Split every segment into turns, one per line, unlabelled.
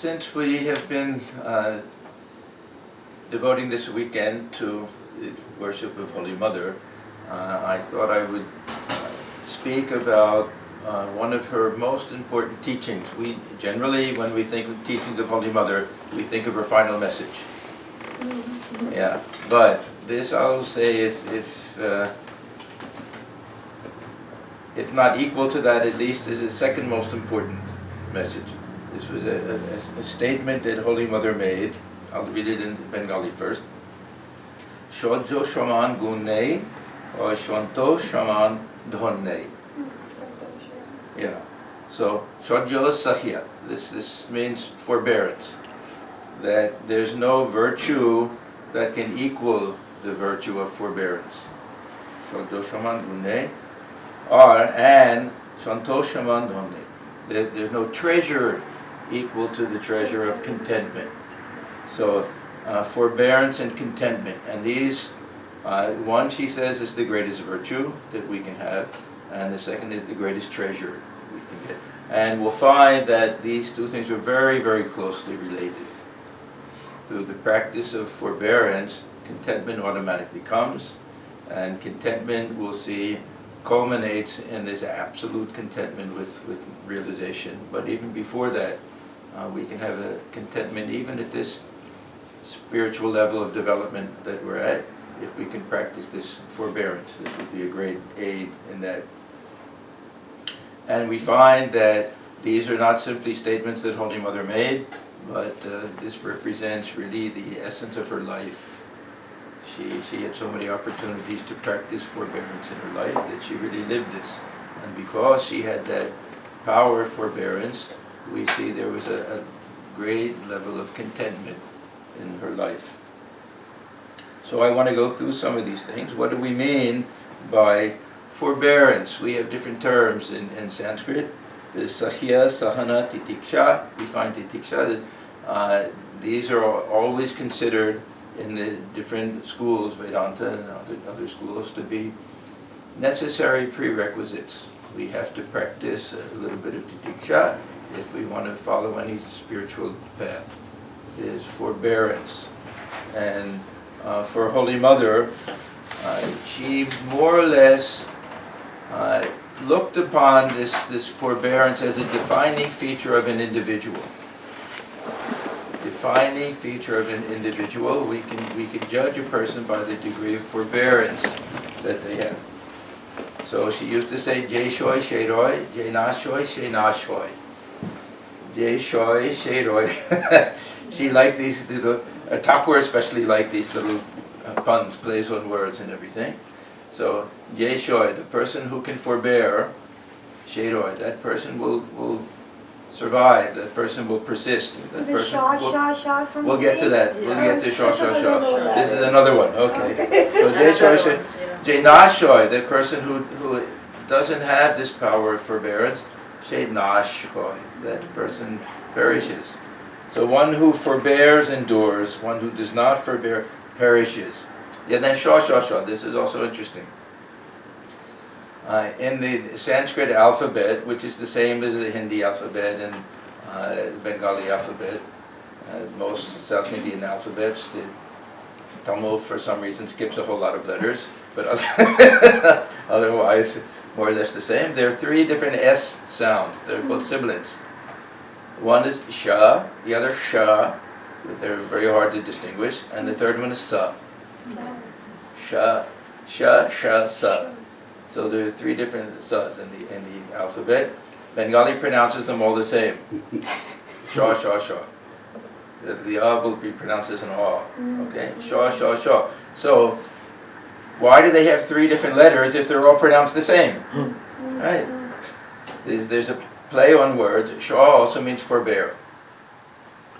since we have been devoting this weekend to the worship of Holy Mother, I thought I would speak about one of her most important teachings. We generally, when we think of teachings of Holy Mother, we think of her final message. Yeah, but this I'll say, if not equal to that, at least is the second most important message. This was a statement that Holy Mother made. I'll read it in Bengali first. Shojo shaman gun nei, or shonto shaman dhon nei. Yeah. So shojo sahya. This means forbearance. That there's no virtue that can equal the virtue of forbearance. Shojo shaman gun nei, and shonto shaman dhon nei. There's no treasure equal to the treasure of contentment. So, forbearance and contentment. And these, one, she says, is the greatest virtue that we can have, and the second is the greatest treasure we can get. And we'll find that these two things are very, very closely related. Through the practice of forbearance, contentment automatically comes, and contentment, we'll see, culminates in this absolute contentment with realization. But even before that, we can have a contentment even at this spiritual level of development that we're at, if we can practice this forbearance. This would be a great aid in that. And we find that these are not simply statements that Holy Mother made, but this represents really the essence of her life. She had so many opportunities to practice forbearance in her life that she really lived this. And because she had that power of forbearance, we see there was a great level of contentment in her life. So I want to go through some of these things. What do we mean by forbearance? We have different terms in Sanskrit. There's sahya, sahana, titiksha. We find titiksha that these are always considered in the different schools, Vedanta and other schools, to be necessary prerequisites. We have to practice a little bit of titiksha if we want to follow any spiritual path. Is forbearance. And for Holy Mother, she more or less looked upon this forbearance as a defining feature of an individual. Defining feature of an individual. We can judge a person by the degree of forbearance that they have. So she used to say, Jai Shoy, Shei Roy, Jai Na Shoy, Shei Na Shoy. Jai Shoy, Shei Roy. She liked these little, Thakur especially liked these little puns, plays on words and everything. So, Jai Shoy, the person who can forbear, Shei Roy, that person will survive, that person will persist. That person we'll get to that. We'll get to Sha Sha Sha. This is another one. Okay. So Jai Shoy, Jai Na Shoy, the person who doesn't have this power of forbearance, Shei Na Shoy, that person perishes. So one who forbears endures, one who does not forbear perishes. Yeah, then Sha Sha Sha, this is also interesting. In the Sanskrit alphabet, which is the same as the Hindi alphabet and Bengali alphabet, most South Indian alphabets, the Tamil for some reason skips a whole lot of letters, but otherwise more or less the same. There are three different S sounds. They're both sibilants. One is Sha, the other Sha, they're very hard to distinguish, and the third one is Sa. Sha, Sha, Sha, Sa. So there are three different Sas in the alphabet. Bengali pronounces them all the same. Sha, Sha, Sha. The A will be pronounced as an A. Okay? Sha, Sha, Sha. So, why do they have three different letters if they're all pronounced the same? Right? There's a play on words. Sha also means forbear.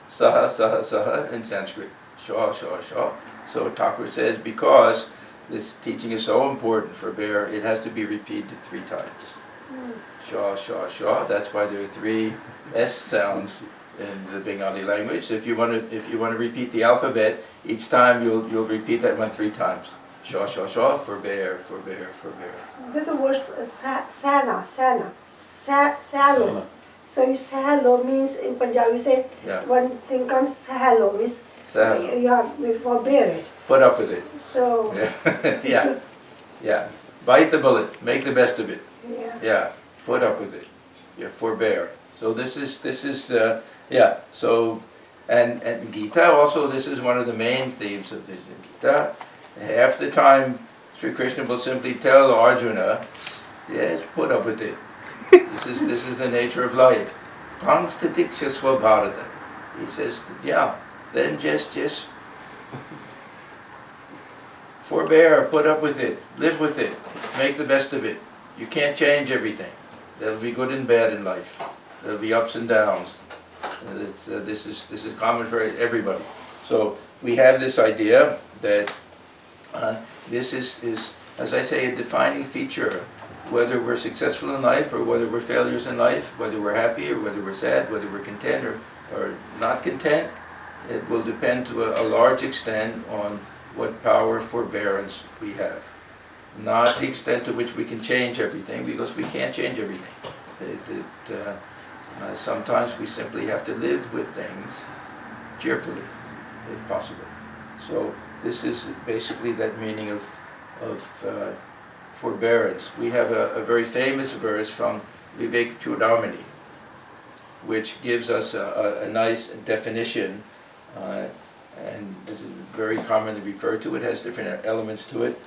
Saha, saha, saha in Sanskrit. Sha, sha, sha. So Thakur says, because this teaching is so important, forbear, it has to be repeated 3 times. Sha, sha, sha. That's why there are 3 S sounds in the Bengali language. So if you want to repeat the alphabet, each time you'll repeat that one 3 times. Sha, sha, sha. Forbear, forbear, forbear.
There's a word sana, sana. Salo. So sahalo means, in Punjabi we say, one thing comes sahalo means you have to forbear it.
Put up with it.
So
yeah. Bite the bullet. Make the best of it.
Yeah.
Put up with it. Forbear. So this is So and Gita also, this is one of the main themes of this in Gita. Half the time Sri Krishna will simply tell Arjuna, yes, put up with it. This is the nature of life. Tangstatikshasva bharata. He says, then just forbear, put up with it, live with it, make the best of it. You can't change everything. There'll be good and bad in life. There'll be ups and downs. This is common for everybody. So we have this idea that this is, as I say, a defining feature. Whether we're successful in life or whether we're failures in life, whether we're happy or whether we're sad, whether we're content or not content, it will depend to a large extent on what power of forbearance we have. Not the extent to which we can change everything, because we can't change everything. Sometimes we simply have to live with things cheerfully, if possible. So this is basically that meaning of forbearance. We have a very famous verse from Vivek Chudamani, which gives us a nice definition, and this is very commonly referred to. It has different elements to it.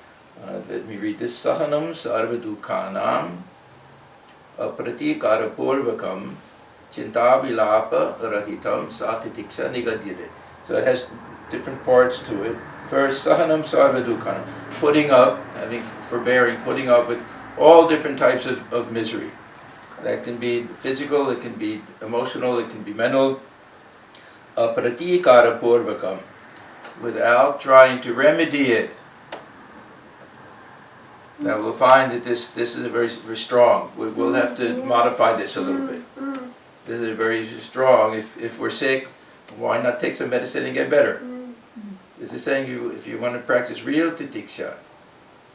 Let me read this. Sahanam sarvadukhanam apratikara-purvakam chintavilapa rahitam satitiksha nigadyate. So it has different parts to it. First, sahanam sarvadukhanam, putting up, having forbearing, putting up with all different types of misery. That can be physical, it can be emotional, it can be mental. Apratikara-purvakam, without trying to remedy it. Now we'll find that this is a very strong. We'll have to modify this a little bit. This is very strong. If we're sick, why not take some medicine and get better? This is saying if you want to practice real titiksha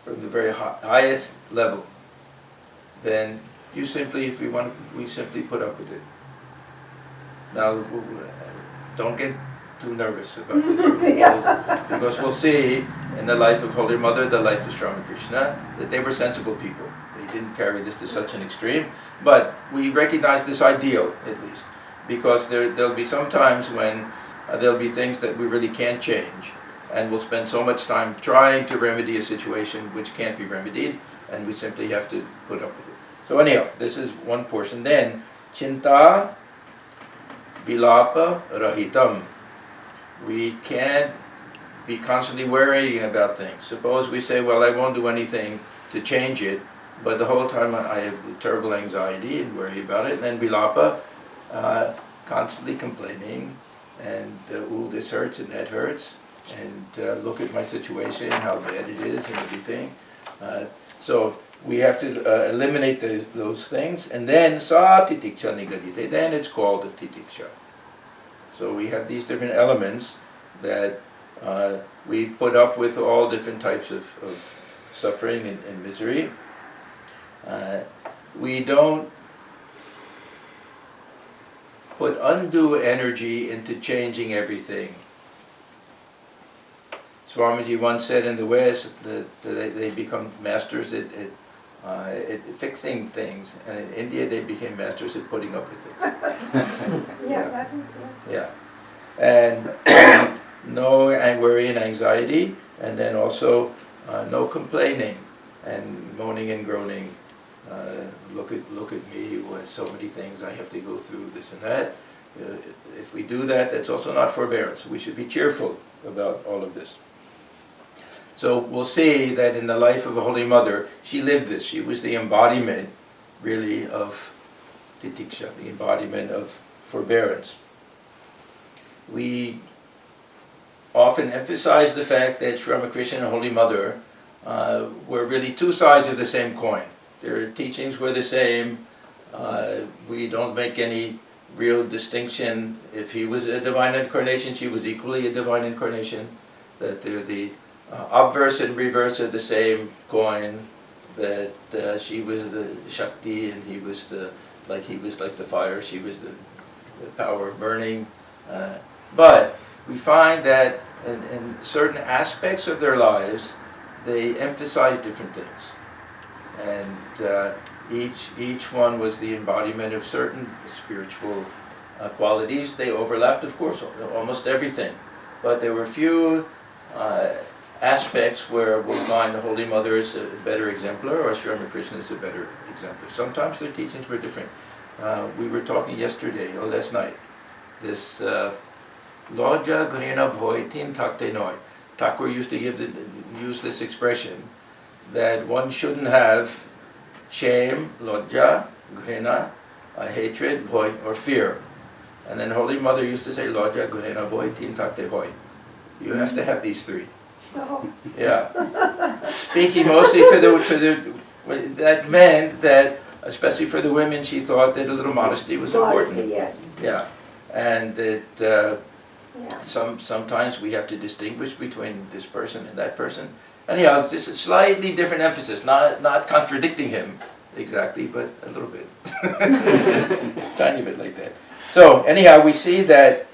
from the very highest level, then we simply put up with it. Now don't get too nervous about this, because we'll see in the life of Holy Mother, the life of Ramakrishna, that they were sensible people. They didn't carry this to such an extreme, but we recognize this ideal at least, because there'll be some times when there'll be things that we really can't change, and we'll spend so much time trying to remedy a situation which can't be remedied, and we simply have to put up with it. So anyhow, this is one portion. Then, chinta vilapa rahitam. We can't be constantly worrying about things. Suppose we say, well, I won't do anything to change it, but the whole time I have the terrible anxiety and worry about it, and then vilapa, constantly complaining, and this hurts and that hurts, and look at my situation, how bad it is and everything. So we have to eliminate those things, and then sa titiksha nigadite, then it's called a titiksha. So we have these different elements that we put up with all different types of suffering and misery. We don't put undue energy into changing everything. Swamiji once said in the West that they become masters at fixing things, and in India they became masters at putting up with things. Yeah. And no worry and anxiety, and then also no complaining and moaning and groaning. Look at me with so many things I have to go through, this and that. If we do that, that's also not forbearance. We should be cheerful about all of this. So we'll see that in the life of a Holy Mother, she lived this. She was the embodiment, really, of titiksha, the embodiment of forbearance. We often emphasize the fact that Sri Ramakrishna and Holy Mother were really two sides of the same coin. Their teachings were the same. We don't make any real distinction. If he was a divine incarnation, she was equally a divine incarnation. That they're the obverse and reverse of the same coin. that she was the Shakti and he was like the fire, she was the power of burning. But we find that in certain aspects of their lives, they emphasize different things. And each one was the embodiment of certain spiritual qualities. They overlapped, of course, almost everything. But there were few aspects where we find the Holy Mother is a better exemplar or Sri Ramakrishna is a better exemplar. Sometimes their teachings were different. We were talking yesterday, or last night, this Loja Grena Bhoitin Takte Noi. Thakur used to use this expression that one shouldn't have shame, lojja, grena, hatred, bhoy, or fear. And then Holy Mother used to say, lojja, grena, bhoy, tin takte hoy. You have to have these three.
Oh.
Yeah. Speaking mostly to the, that meant that, especially for the women, she thought that a little modesty was important.
Modesty, yes.
Yeah. And that
Yeah.
sometimes we have to distinguish between this person and that person. Anyhow, it's just a slightly different emphasis, not contradicting him exactly, but a little bit. Tiny bit like that. So anyhow, we see that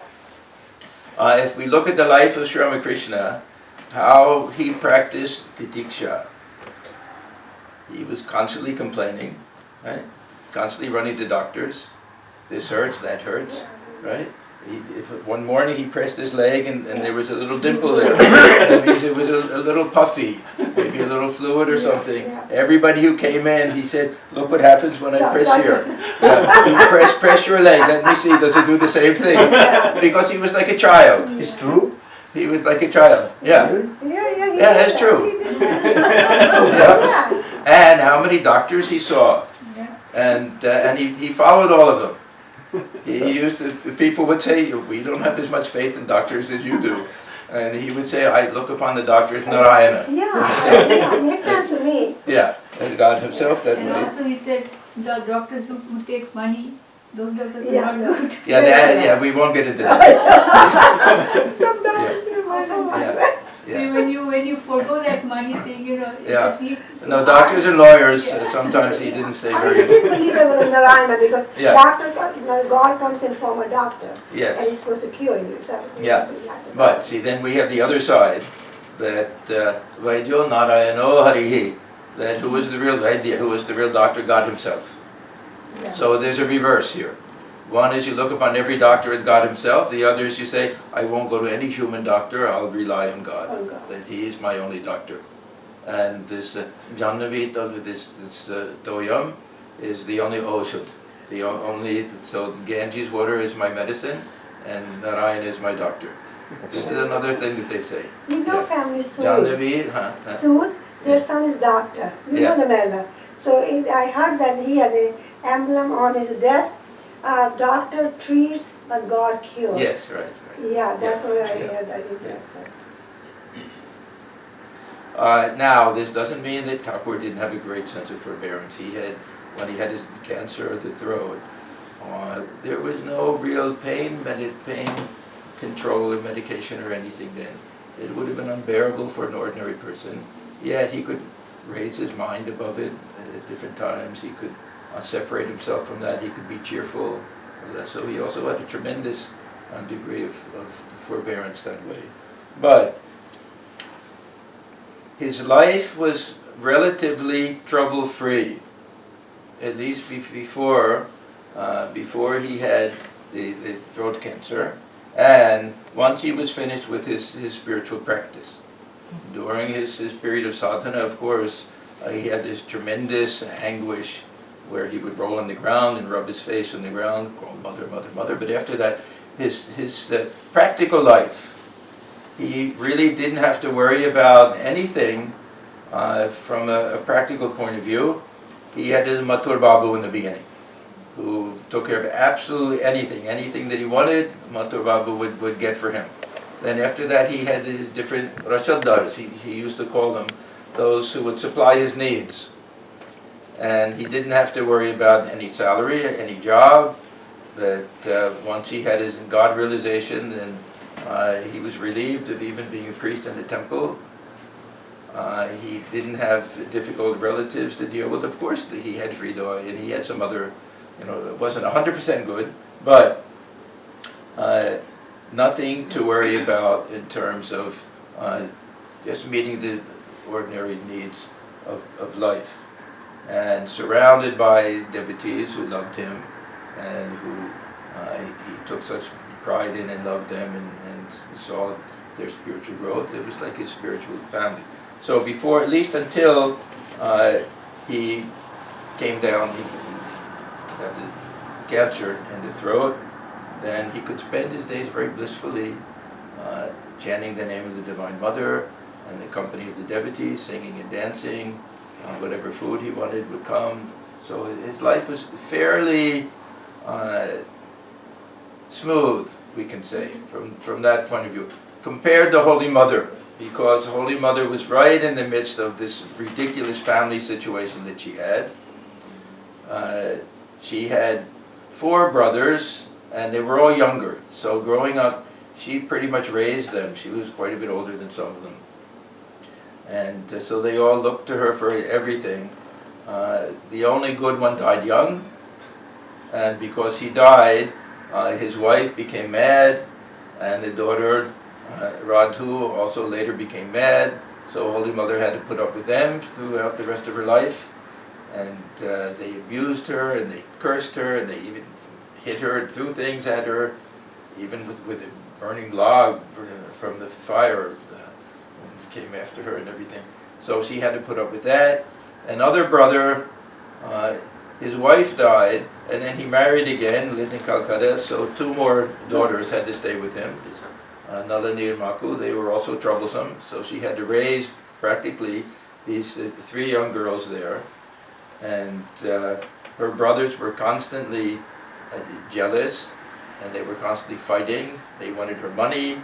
if we look at the life of Sri Ramakrishna, how he practiced titiksha. He was constantly complaining, right? Constantly running to doctors. This hurts, that hurts, right? One morning he pressed his leg and there was a little dimple there. That means it was a little puffy, maybe a little fluid or something.
Yeah.
Everybody who came in, he said, look what happens when I press here. You press your leg, let me see, does it do the same thing? Because he was like a child.
It's true?
He was like a child, yeah.
Yeah,
that's true. Yeah. And how many doctors he saw. And he followed all of them. He used to, people would say, we don't have as much faith in doctors as you do. And he would say, I look upon the doctors Narayana.
Yeah, makes sense to me.
Yeah, and God himself that
And
way.
also he said, the doctors who take money, those doctors
Yeah.
are not good.
Yeah, we won't get into that.
Sometimes you might not like
Yeah.
that.
Yeah.
When you forgo that money thing,
Yeah.
just leave.
No, doctors and lawyers, sometimes he didn't say
I mean,
very
you didn't believe it was a Narayana because
Yeah.
God comes in form of doctor.
Yes.
And he's supposed to cure you. So
Yeah. But see, then we have the other side, that Vaidyo Narayano Harihi, that who was the real Vaidya, who was the real doctor? God himself.
Yeah.
So there's a reverse here. One is you look upon every doctor as God himself. The other is you say, I won't go to any human doctor, I'll rely on God.
On God.
That he is my only doctor. And this Jannavi, this Toyam, is the only Oshut. The only, so Ganges water is my medicine, and Narayan is my doctor. This is another thing that they say.
You know
Yeah.
family Sood.
Jannavi,
Sood, their son is doctor. You
Yeah.
know the Mela. So I heard that he has an emblem on his desk. Doctor treats, but God cures.
Yes, right.
Yeah, that's what I
Yeah.
heard that he
Yeah.
said.
Now, this doesn't mean that Thakur didn't have a great sense of forbearance. When he had his cancer of the throat, there was no real pain control or medication or anything then. It would have been unbearable for an ordinary person. Yet he could raise his mind above it at different times. He could separate himself from that. He could be cheerful. So he also had a tremendous degree of forbearance that way. But his life was relatively trouble-free, at least before he had the throat cancer, and once he was finished with his spiritual practice. During his period of sadhana, of course, he had this tremendous anguish where he would roll on the ground and rub his face on the ground, call mother, mother, mother. But after that, his practical life, he really didn't have to worry about anything from a practical point of view. He had his Mathur Babu in the beginning, who took care of absolutely anything that he wanted, Mathur Babu would get for him. Then after that, he had his different Rashaddars, he used to call them, those who would supply his needs. And he didn't have to worry about any salary, any job. That once he had his God realization, then he was relieved of even being a priest in the temple. He didn't have difficult relatives to deal with. Of course, he had Hridoy, and he had some other, it wasn't 100% good, but nothing to worry about in terms of just meeting the ordinary needs of life. And surrounded by devotees who loved him and who he took such pride in and loved them and saw their spiritual growth. It was like his spiritual family. So before, at least until he came down, he got the cancer in the throat, then he could spend his days very blissfully chanting the name of the Divine Mother and the company of the devotees, singing and dancing. Whatever food he wanted would come. So his life was fairly smooth, we can say, from that point of view. Compared to Holy Mother, because Holy Mother was right in the midst of this ridiculous family situation that she had. She had 4 brothers, and they were all younger. So growing up, she pretty much raised them. She was quite a bit older than some of them. And so they all looked to her for everything. The only good one died young, and because he died, his wife became mad, and the daughter, Radhu, also later became mad. So Holy Mother had to put up with them throughout the rest of her life. And they abused her, and they cursed her, and they even hit her and threw things at her, even with a burning log from the fire. Came after her and everything. So she had to put up with that. Another brother, his wife died, and then he married again, lived in Calcutta, so 2 more daughters had to stay with him. Nalini and Maku, they were also troublesome, so she had to raise practically these 3 young girls there. And her brothers were constantly jealous, and they were constantly fighting. They wanted her money.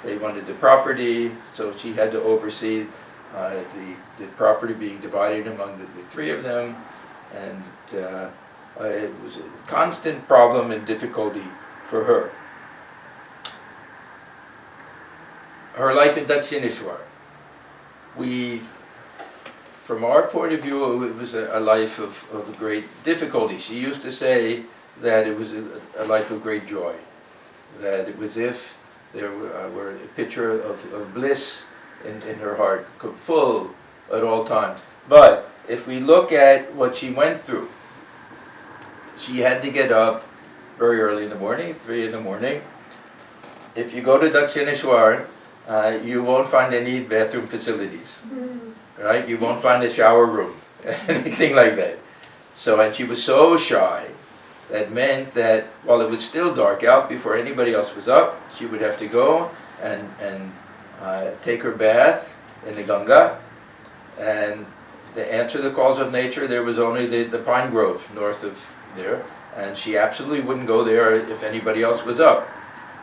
They wanted the property, so she had to oversee the property being divided among the 3 of them, and it was a constant problem and difficulty for her. Her life in Dakshineshwar. From our point of view, it was a life of great difficulty. She used to say that it was a life of great joy, that it was if there were a picture of bliss in her heart, full at all times. But if we look at what she went through, she had to get up very early in the morning, 3 in the morning. If you go to Dakshineshwar, you won't find any bathroom facilities, right? You won't find a shower room, anything like that. So, and she was so shy. That meant that while it was still dark out, before anybody else was up, she would have to go and take her bath in the Ganga. And to answer the calls of nature, there was only the pine grove north of there, and she absolutely wouldn't go there if anybody else was up.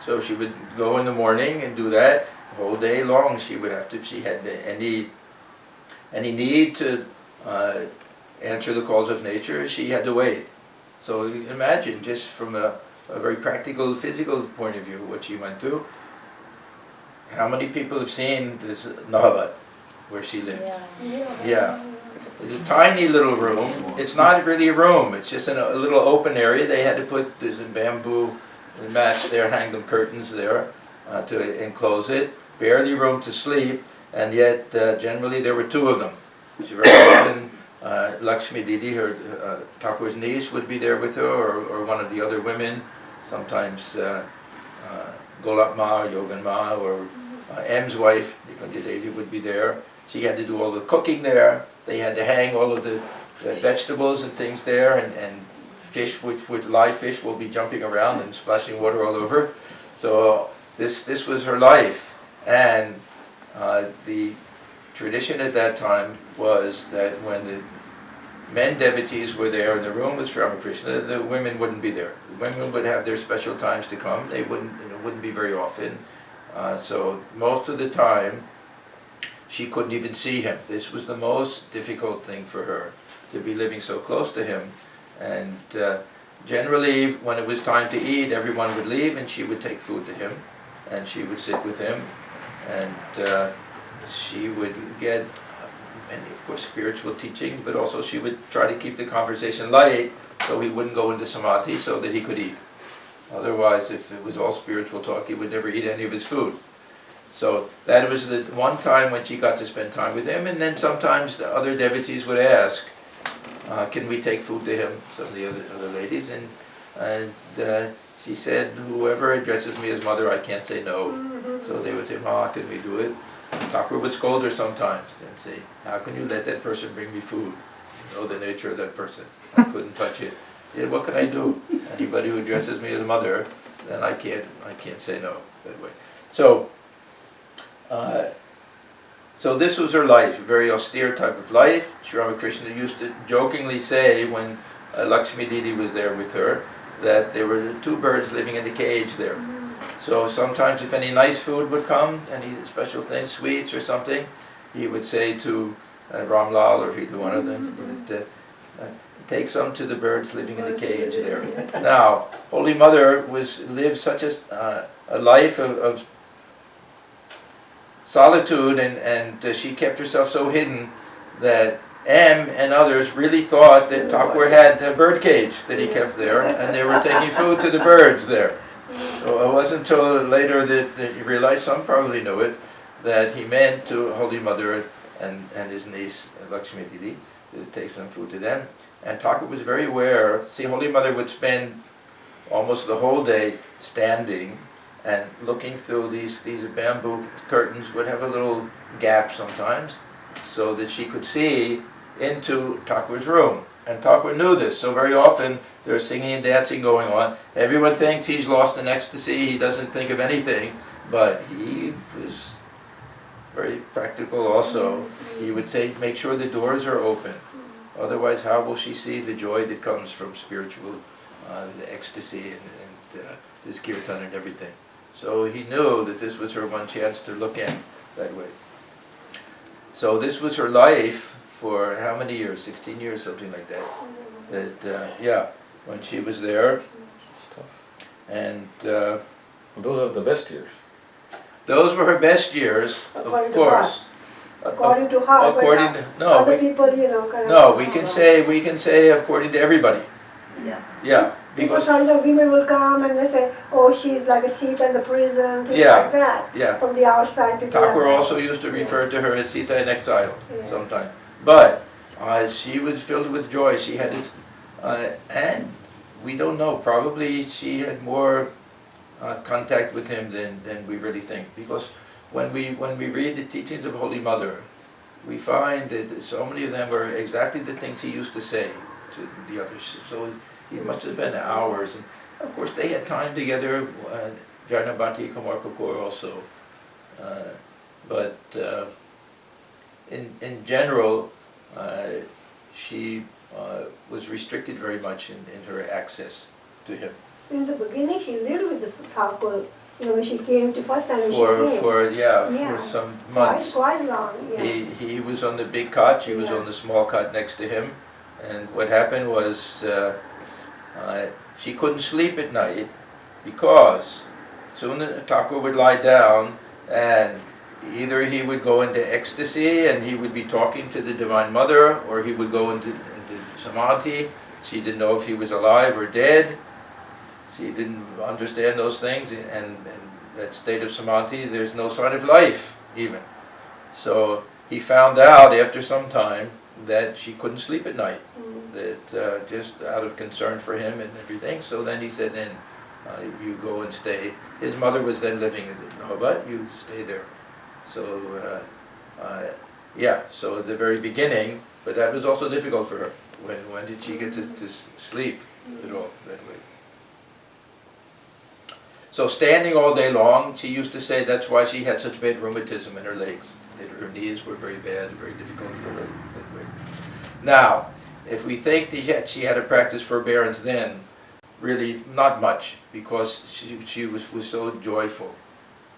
So she would go in the morning and do that the whole day long. She would have to, if she had any need to answer the calls of nature, she had to wait. So imagine, just from a very practical, physical point of view, what she went through. How many people have seen this Nahabat, where she lived? Yeah. It's a tiny little room. It's not really a room. It's just in a little open area. They had to put this bamboo mats there, hang them curtains there to enclose it. Barely room to sleep, and yet generally there were 2 of them. She very often, Lakshmi Didi, her Thakur's niece, would be there with her, or one of the other women. Sometimes Golap Ma, Yogan Ma, or M's wife, Nikandi Devi, would be there. She had to do all the cooking there. They had to hang all of the vegetables and things there, and fish, which live fish will be jumping around and splashing water all over. So this was her life, and the tradition at that time was that when the men devotees were there in the room with Ramakrishna, the women wouldn't be there. The women would have their special times to come. They wouldn't be very often. So most of the time, she couldn't even see him. This was the most difficult thing for her, to be living so close to him. And generally, when it was time to eat, everyone would leave, and she would take food to him, and she would sit with him, and she would get and of course spiritual teachings, but also she would try to keep the conversation light so he wouldn't go into samadhi so that he could eat. Otherwise, if it was all spiritual talk, he would never eat any of his food. So that was the one time when she got to spend time with him, and then sometimes the other devotees would ask, can we take food to him, some of the other ladies, and she said, whoever addresses me as mother, I can't say no. So they would say, how can we do it? Thakur would scold her sometimes and say, how can you let that person bring me food? You know the nature of that person. I couldn't touch it. She said, what can I do? Anybody who addresses me as a mother, then I can't say no that way. So this was her life, a very austere type of life. Sri Ramakrishna used to jokingly say when Lakshmi Didi was there with her, that there were two birds living in a cage there. So sometimes if any nice food would come, any special things, sweets or something, he would say to Ramlal or either one of them, take some to the birds living in the cage there. Now, Holy Mother lived such a life of solitude, and she kept herself so hidden that M and others really thought that Thakur had a bird cage that he kept there, and they were taking food to the birds there. So it wasn't until later that you realized, some probably knew it, that he meant to Holy Mother and his niece Lakshmi Didi to take some food to them. And Thakur was very aware. See, Holy Mother would spend almost the whole day standing and looking through these bamboo curtains, would have a little gap sometimes, so that she could see into Thakur's room. And Thakur knew this, so very often there's singing and dancing going on. Everyone thinks he's lost in ecstasy, he doesn't think of anything, but he was very practical also. He would say, make sure the doors are open. Otherwise, how will she see the joy that comes from spiritual, the ecstasy and this kirtan and everything? So he knew that this was her one chance to look in that way. So this was her life for how many years? 16 years, something like that. When she was there. And
those are the best years.
Those were her best years, of course.
According to her,
according to,
other people, kind of.
No, we can say according to everybody.
Yeah.
Yeah.
Because women will come and they say, oh, she's like a Sita in the prison, things like that.
Yeah.
From the outside, people.
Thakur also used to refer to her as Sita in exile sometimes. But she was filled with joy. She had it, and we don't know. Probably she had more contact with him than we really think. Because when we read the teachings of Holy Mother, we find that so many of them were exactly the things he used to say to the others. So it must have been hours. And of course they had time together, Jainabhati, Kumar Kapoor also. But in general, she was restricted very much in her access to him.
In the beginning she lived with the Thakur, when she came to first time for
some months.
Quite long,
He was on the big cot, she was on the small cot next to him. And what happened was she couldn't sleep at night because soon Thakur would lie down and either he would go into ecstasy and he would be talking to the Divine Mother, or he would go into samadhi. She didn't know if he was alive or dead. She didn't understand those things, and that state of samadhi, there's no sign of life even. So he found out after some time that she couldn't sleep at night, that just out of concern for him and everything. So then he said, then you go and stay. His mother was then living in Nahabat, you stay there. So so at the very beginning, but that was also difficult for her. When did she get to sleep at all that way? So standing all day long, she used to say that's why she had such bad rheumatism in her legs. That her knees were very bad, very difficult for her that way. Now, if we think that she had to practice forbearance then, really not much, because she was so joyful.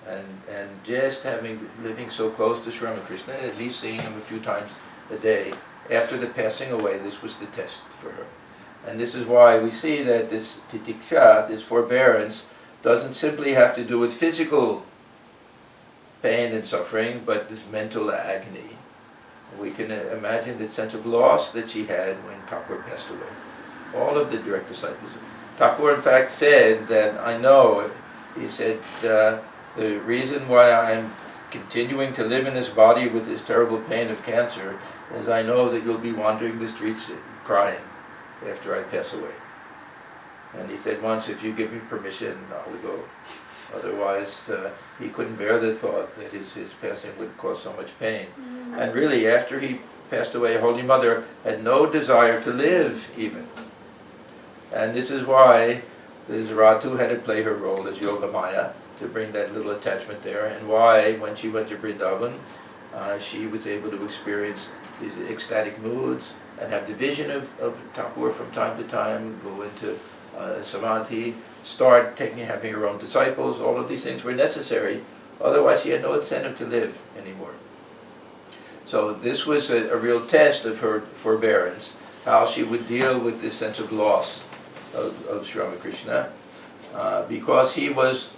And just living so close to Sri Ramakrishna, at least seeing him a few times a day, after the passing away, this was the test for her. And this is why we see that this titiksha, this forbearance, doesn't simply have to do with physical pain and suffering, but this mental agony We can imagine the sense of loss that she had when Thakur passed away. All of the direct disciples. Thakur, in fact, said that, I know, he said, the reason why I'm continuing to live in this body with this terrible pain of cancer is I know that you'll be wandering the streets crying after I pass away. And he said, once, if you give me permission, I'll go. Otherwise, he couldn't bear the thought that his passing would cause so much pain. And really, after he passed away, Holy Mother had no desire to live, even. And this is why this Ratu had to play her role as Yoga Maya, to bring that little attachment there, and why, when she went to Vrindavan, she was able to experience these ecstatic moods, and have the vision of Thakur from time to time, go into samadhi, start having her own disciples. All of these things were necessary, otherwise she had no incentive to live anymore. So this was a real test of her forbearance, how she would deal with this sense of loss of Sri Ramakrishna, because he was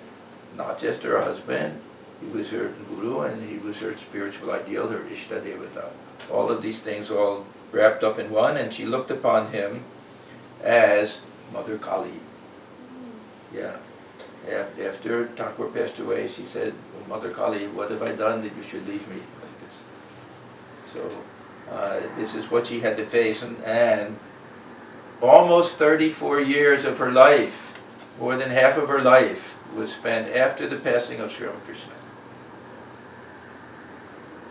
not just her husband, he was her guru, and he was her spiritual ideal, her Ishta Devata. All of these things all wrapped up in one, and she looked upon him as Mother Kali. Yeah. After Thakur passed away, she said, Mother Kali, what have I done that you should leave me like this? So this is what she had to face, and almost 34 years of her life, more than half of her life, was spent after the passing of Sri Ramakrishna.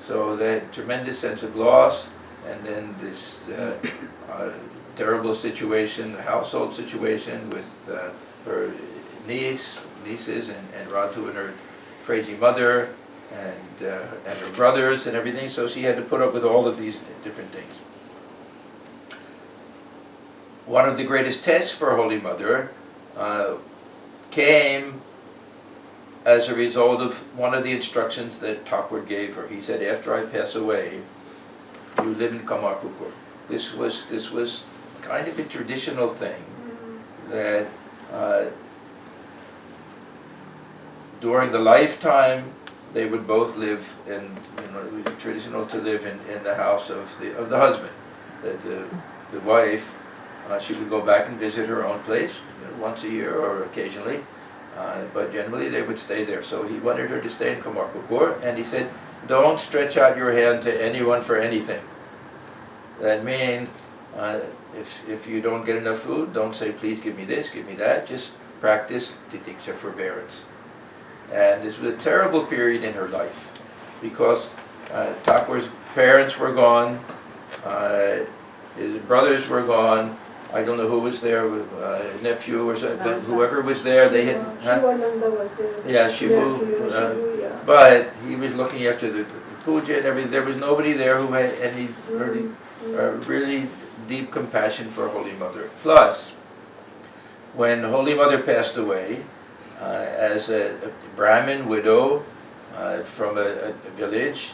So that tremendous sense of loss, and then this terrible situation, household situation with her nieces and Ratu and her crazy mother and her brothers and everything. So she had to put up with all of these different things. One of the greatest tests for Holy Mother came as a result of one of the instructions that Thakur gave her. He said, after I pass away, you live in Kamarpukur. This was kind of a traditional thing that during the lifetime they would both live in, it was traditional to live in the house of the husband. That the wife, she would go back and visit her own place once a year or occasionally, but generally they would stay there. So he wanted her to stay in Kamarpukur, and he said, don't stretch out your hand to anyone for anything. That means if you don't get enough food, don't say, please give me this, give me that. Just practice titiksha, forbearance. And this was a terrible period in her life, because Thakur's parents were gone, his brothers were gone. I don't know who was there, nephew or something, but whoever was there, they had...
Shivananda was there.
Yeah, Shivu.
Yeah.
But he was looking after the puja and everything. There was nobody there who had any really deep compassion for Holy Mother. Plus, when Holy Mother passed away, as a Brahmin widow from a village,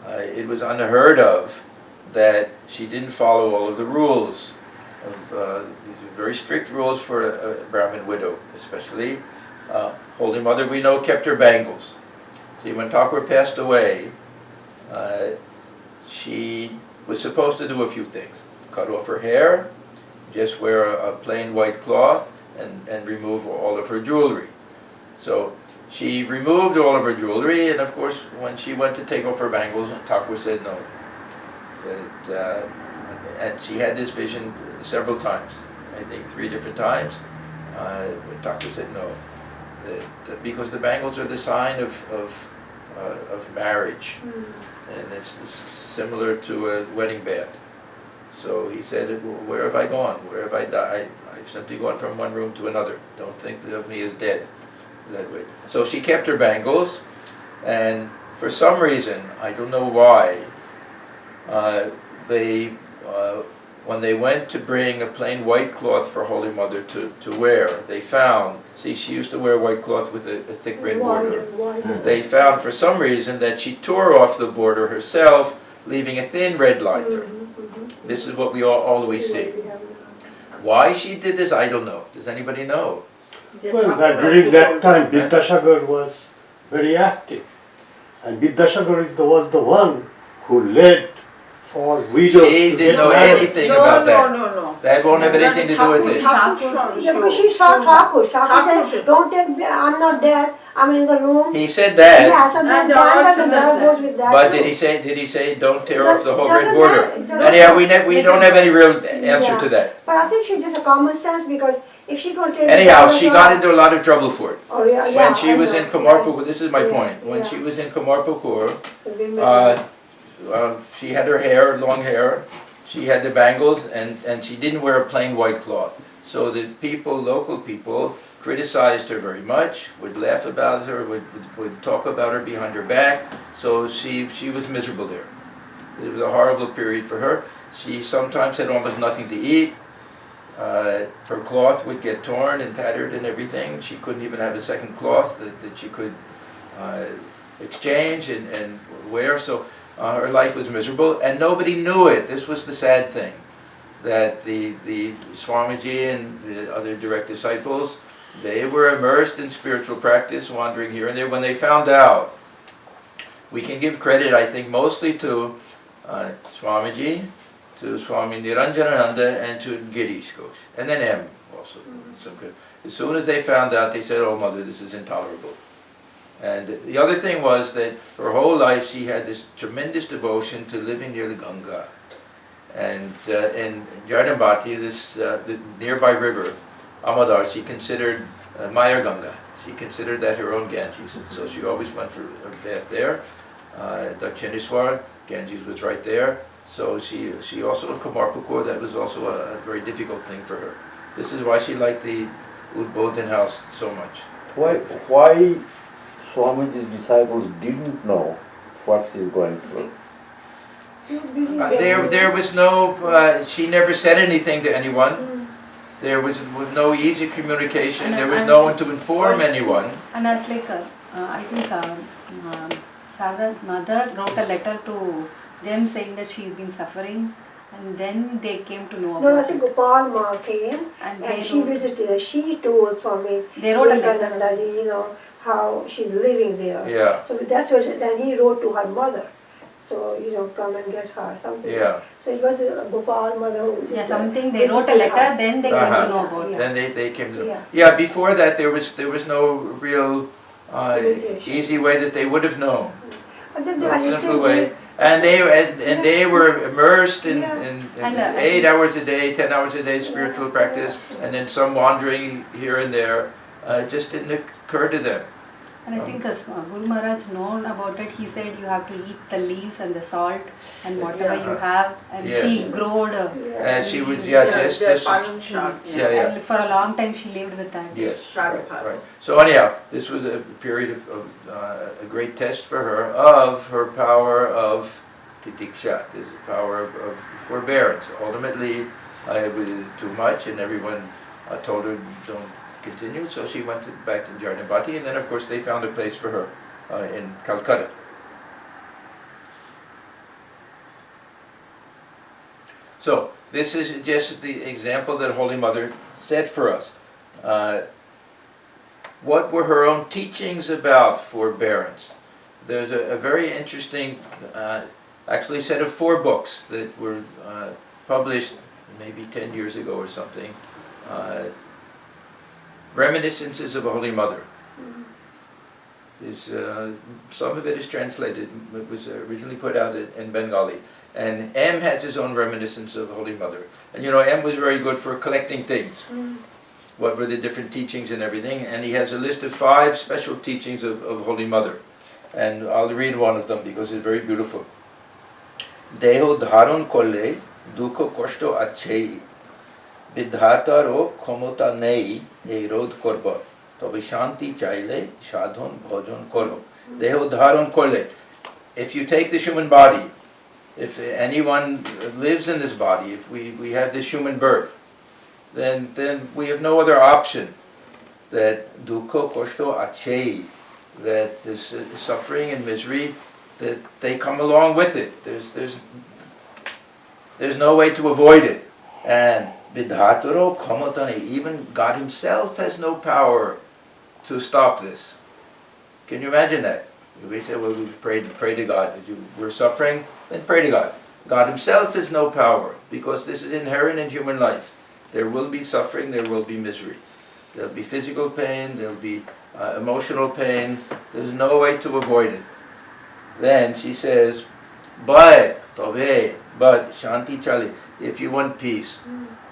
it was unheard of that she didn't follow all of the rules. These are very strict rules for a Brahmin widow, especially. Holy Mother, we know, kept her bangles. See, when Thakur passed away, she was supposed to do a few things. Cut off her hair, just wear a plain white cloth, and remove all of her jewelry. So she removed all of her jewelry, and of course, when she went to take off her bangles, Thakur said no. And she had this vision several times, I think 3 different times. Thakur said no, because the bangles are the sign of marriage, and it's similar to a wedding band. So he said, well, where have I gone? Where have I died? I've simply gone from one room to another. Don't think of me as dead that way. So she kept her bangles, and for some reason, I don't know why, when they went to bring a plain white cloth for Holy Mother to wear, they found, see, she used to wear white cloth with a thick red border. They found for some reason that she tore off the border herself, leaving a thin red line there. This is what we all always see. Why she did this, I don't know. Does anybody know?
Well, during that time, Vidyasagar was very active. And Vidyasagar was the one who led all widows
She
to
didn't
get
know
married.
anything about that.
No.
That won't have anything to do with it.
Yeah, but she saw Thakur. Thakur said, don't take me, I'm not dead, I'm in the room.
He said that,
Yeah, so then
And
the girl
also
goes with that
but
too.
did he say don't tear off the whole red
Doesn't
border?
matter.
And yeah, we don't have any real answer
Yeah.
to that.
But I think she's just a common sense because if she could take
Anyhow,
the
she got into a lot of trouble for it.
Oh, yeah,
When she
I
was
know,
in Kamarpukur, this is my
Yeah,
point, when
yeah.
she was in Kamarpukur,
yeah.
she had her hair, long hair, she had the bangles, and she didn't wear a plain white cloth. So the people, local people, criticized her very much, would laugh about her, would talk about her behind her back, so she was miserable there. It was a horrible period for her. She sometimes had almost nothing to eat. Her cloth would get torn and tattered and everything. She couldn't even have a second cloth that she could exchange and wear, so her life was miserable, and nobody knew it. This was the sad thing, that the Swamiji and the other direct disciples, they were immersed in spiritual practice, wandering here and there. When they found out, we can give credit, I think, mostly to Swamiji, to Swami Niranjanananda, and to Girish Ghosh, and then M also. Some good. As soon as they found out, they said, "Oh, Mother, this is intolerable." And the other thing was that her whole life she had this tremendous devotion to living near the Ganga. And in Jardambati, the nearby river, Amadar, she considered Maya Ganga. She considered that her own Ganges. And so she always went for a bath there. Dakshineswar, Ganges was right there. So she also in Kamarpukur, that was also a very difficult thing for her. This is why she liked the Udbodhan house so much.
Why Swamiji's disciples didn't know what she's going through?
There was no, she never said anything to anyone. There was no easy communication. There was no one to inform anyone.
And it's like, I think Sada's mother wrote a letter to them saying that she's been suffering, and then they came to know
No, I
about
think
it.
Gopal Ma came
And
and
they
she
wrote-
visited her. She told Swami
They wrote a letter.
Vivekanandaji, you know, how she's living there.
Yeah.
So that's what, then he wrote to her mother. So, you know, come and get her, something.
Yeah.
So it was a Gopal mother who
Yeah,
just,
something, they wrote a
visited
letter,
her.
then they came
Uh-huh.
to know about it.
Then they came to
Yeah.
Yeah, before that there was no real
Communication.
easy way that they would have known.
But then
No
I
simple
said
way. And they were immersed in
And,
8 hours a day, 10 hours a day spiritual practice, and then some wandering here and there. It just didn't occur to them.
And I think Guru Maharaj known about it, he said you have to eat the leaves and the salt and whatever you have, and
Yes.
she growed.
And she would, just yeah.
And for a long time she lived with that.
Yes, right. So anyhow, this was a period of a great test for her of her power of titiksha, the power of forbearance. Ultimately, it was too much, and everyone told her don't continue. So she went back to Jardambati, and then of course they found a place for her in Calcutta. So this is just the example that Holy Mother set for us. What were her own teachings about forbearance? There's a very interesting, actually set of 4 books that were published maybe 10 years ago or something. Reminiscences of a Holy Mother. Some of it is translated. It was originally put out in Bengali. And M has his own reminiscence of Holy Mother. And you know, M was very good for collecting things. What were the different teachings and everything. And he has a list of 5 special teachings of Holy Mother. And I'll read one of them because it's very beautiful. Deho dharon kolle dukho koshto achei vidhataro khomota nei ei rodh korbo tobe shanti chaile sadhon bhojon koro. Deho dharon kolle. If you take this human body, if anyone lives in this body, if we have this human birth, then we have no other option that dukkha koshto achei, that this suffering and misery, that they come along with it. There's no way to avoid it. And vidhataro khamotane, even God himself has no power to stop this. Can you imagine that? We say, well, we pray to God. We're suffering, then pray to God. God himself has no power, because this is inherent in human life. There will be suffering, there will be misery. There'll be physical pain, there'll be emotional pain. There's no way to avoid it. Then she says, but Shanti Chali, if you want peace.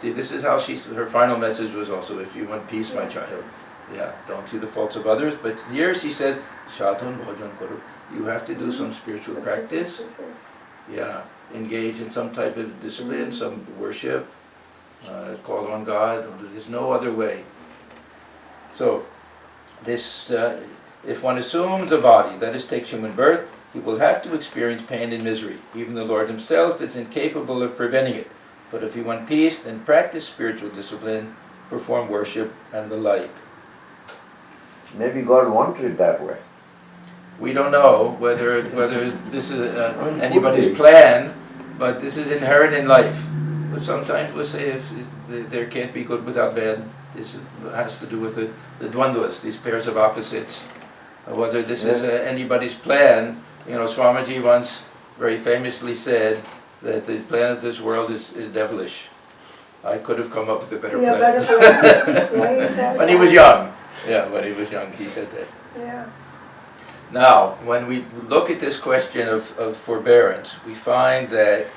See, this is how her final message was also, if you want peace, my child. Yeah, don't see the faults of others. But here she says, Shatun Bhojan Kuru. You have to do some spiritual practice. Yeah, engage in some type of discipline, some worship, call on God. There's no other way. So, this, if one assumes a body, that is, takes human birth, he will have to experience pain and misery. Even the Lord himself is incapable of preventing it. But if you want peace, then practice spiritual discipline, perform worship, and the like.
Maybe God wanted it that way.
We don't know whether this is anybody's plan, but this is inherent in life. But sometimes we'll say if there can't be good without bad. This has to do with the dvandvas, these pairs of opposites. Whether this is anybody's plan. You know, Swamiji once very famously said that the plan of this world is devilish. I could have come up with a better plan.
Better plan. Why you said
When he was young. Yeah, when he was young, he said that.
Yeah.
Now, when we look at this question of forbearance, we find that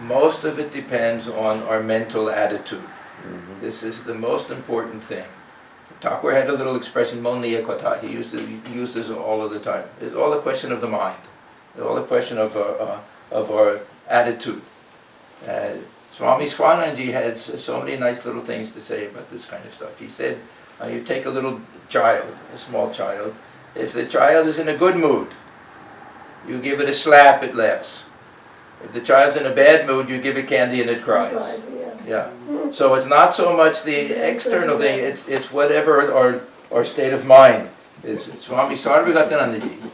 most of it depends on our mental attitude. This is the most important thing. Thakur had a little expression, Moniya Kata. He used this all of the time. It's all a question of the mind. It's all a question of our attitude. Swami Swananji had so many nice little things to say about this kind of stuff. He said, you take a little child, a small child. If the child is in a good mood, you give it a slap, it laughs. If the child's in a bad mood, you give it candy and it cries. Yeah. So it's not so much the external thing, it's whatever our state of mind is. Swami Atmajnanananda,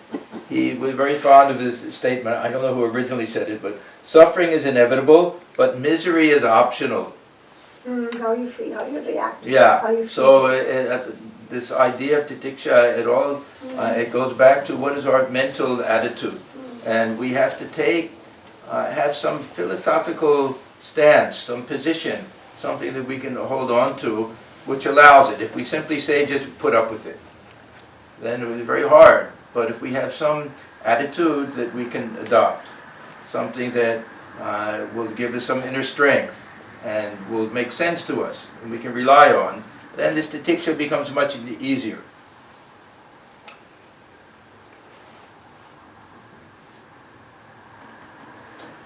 he was very fond of this statement. I don't know who originally said it, but suffering is inevitable, but misery is optional.
How you feel, how you react.
Yeah.
How you
So this idea of titiksha, it goes back to what is our mental attitude, and we have to have some philosophical stance, some position, something that we can hold on to, which allows it. If we simply say just put up with it, then it is very hard. But if we have some attitude that we can adopt, something that will give us some inner strength and will make sense to us and we can rely on, then this titiksha becomes much easier.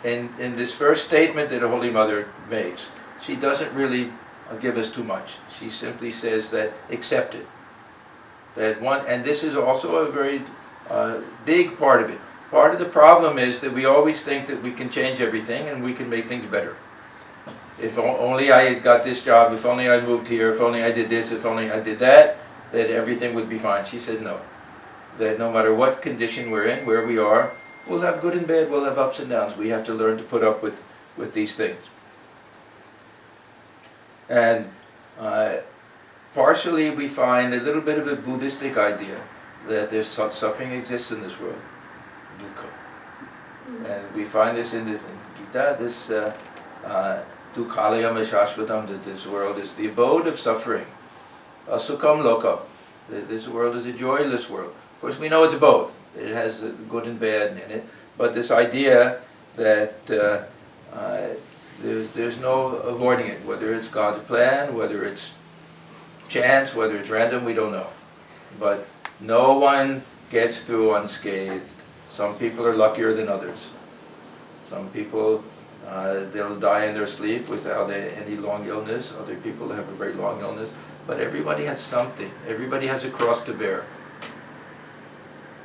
In this first statement that the Holy Mother makes, she doesn't really give us too much. She simply says that accept it. And this is also a very big part of it. Part of the problem is that we always think that we can change everything and we can make things better. If only I had got this job, if only I moved here, if only I did this, if only I did that, that everything would be fine. She said no. That no matter what condition we're in, where we are, we'll have good and bad, we'll have ups and downs. We have to learn to put up with these things. And partially we find a little bit of a Buddhistic idea that there's suffering exists in this world. Dukkha. And we find this in Gita, this Dukkhalayam Shashvatam, that this world is the abode of suffering. Asukam Lokam. This world is a joyless world. Of course, we know it's both. It has good and bad in it. But this idea that there's no avoiding it, whether it's God's plan, whether it's chance, whether it's random, we don't know. But no one gets through unscathed. Some people are luckier than others. Some people, they'll die in their sleep without any long illness. Other people have a very long illness. But everybody has something. Everybody has a cross to bear.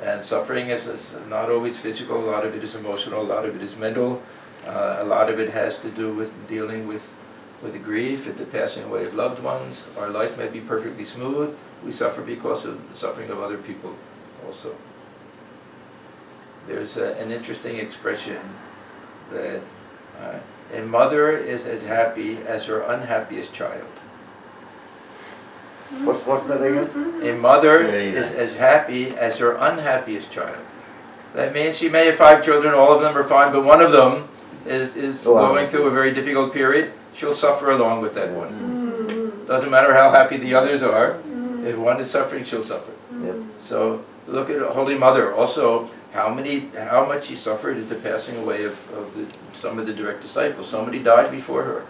And suffering is not always physical. A lot of it is emotional. A lot of it is mental. A lot of it has to do with dealing with the grief at the passing away of loved ones. Our life may be perfectly smooth. We suffer because of the suffering of other people also. There's an interesting expression that a mother is as happy as her unhappiest child.
What's that again?
A mother is as happy as her unhappiest child. That means she may have 5 children, all of them are fine, but one of them is going through a very difficult period. She'll suffer along with that one. Doesn't matter how happy the others are. If one is suffering, she'll suffer.
Yep.
So look at Holy Mother. Also, how much she suffered at the passing away of some of the direct disciples. So many died before her.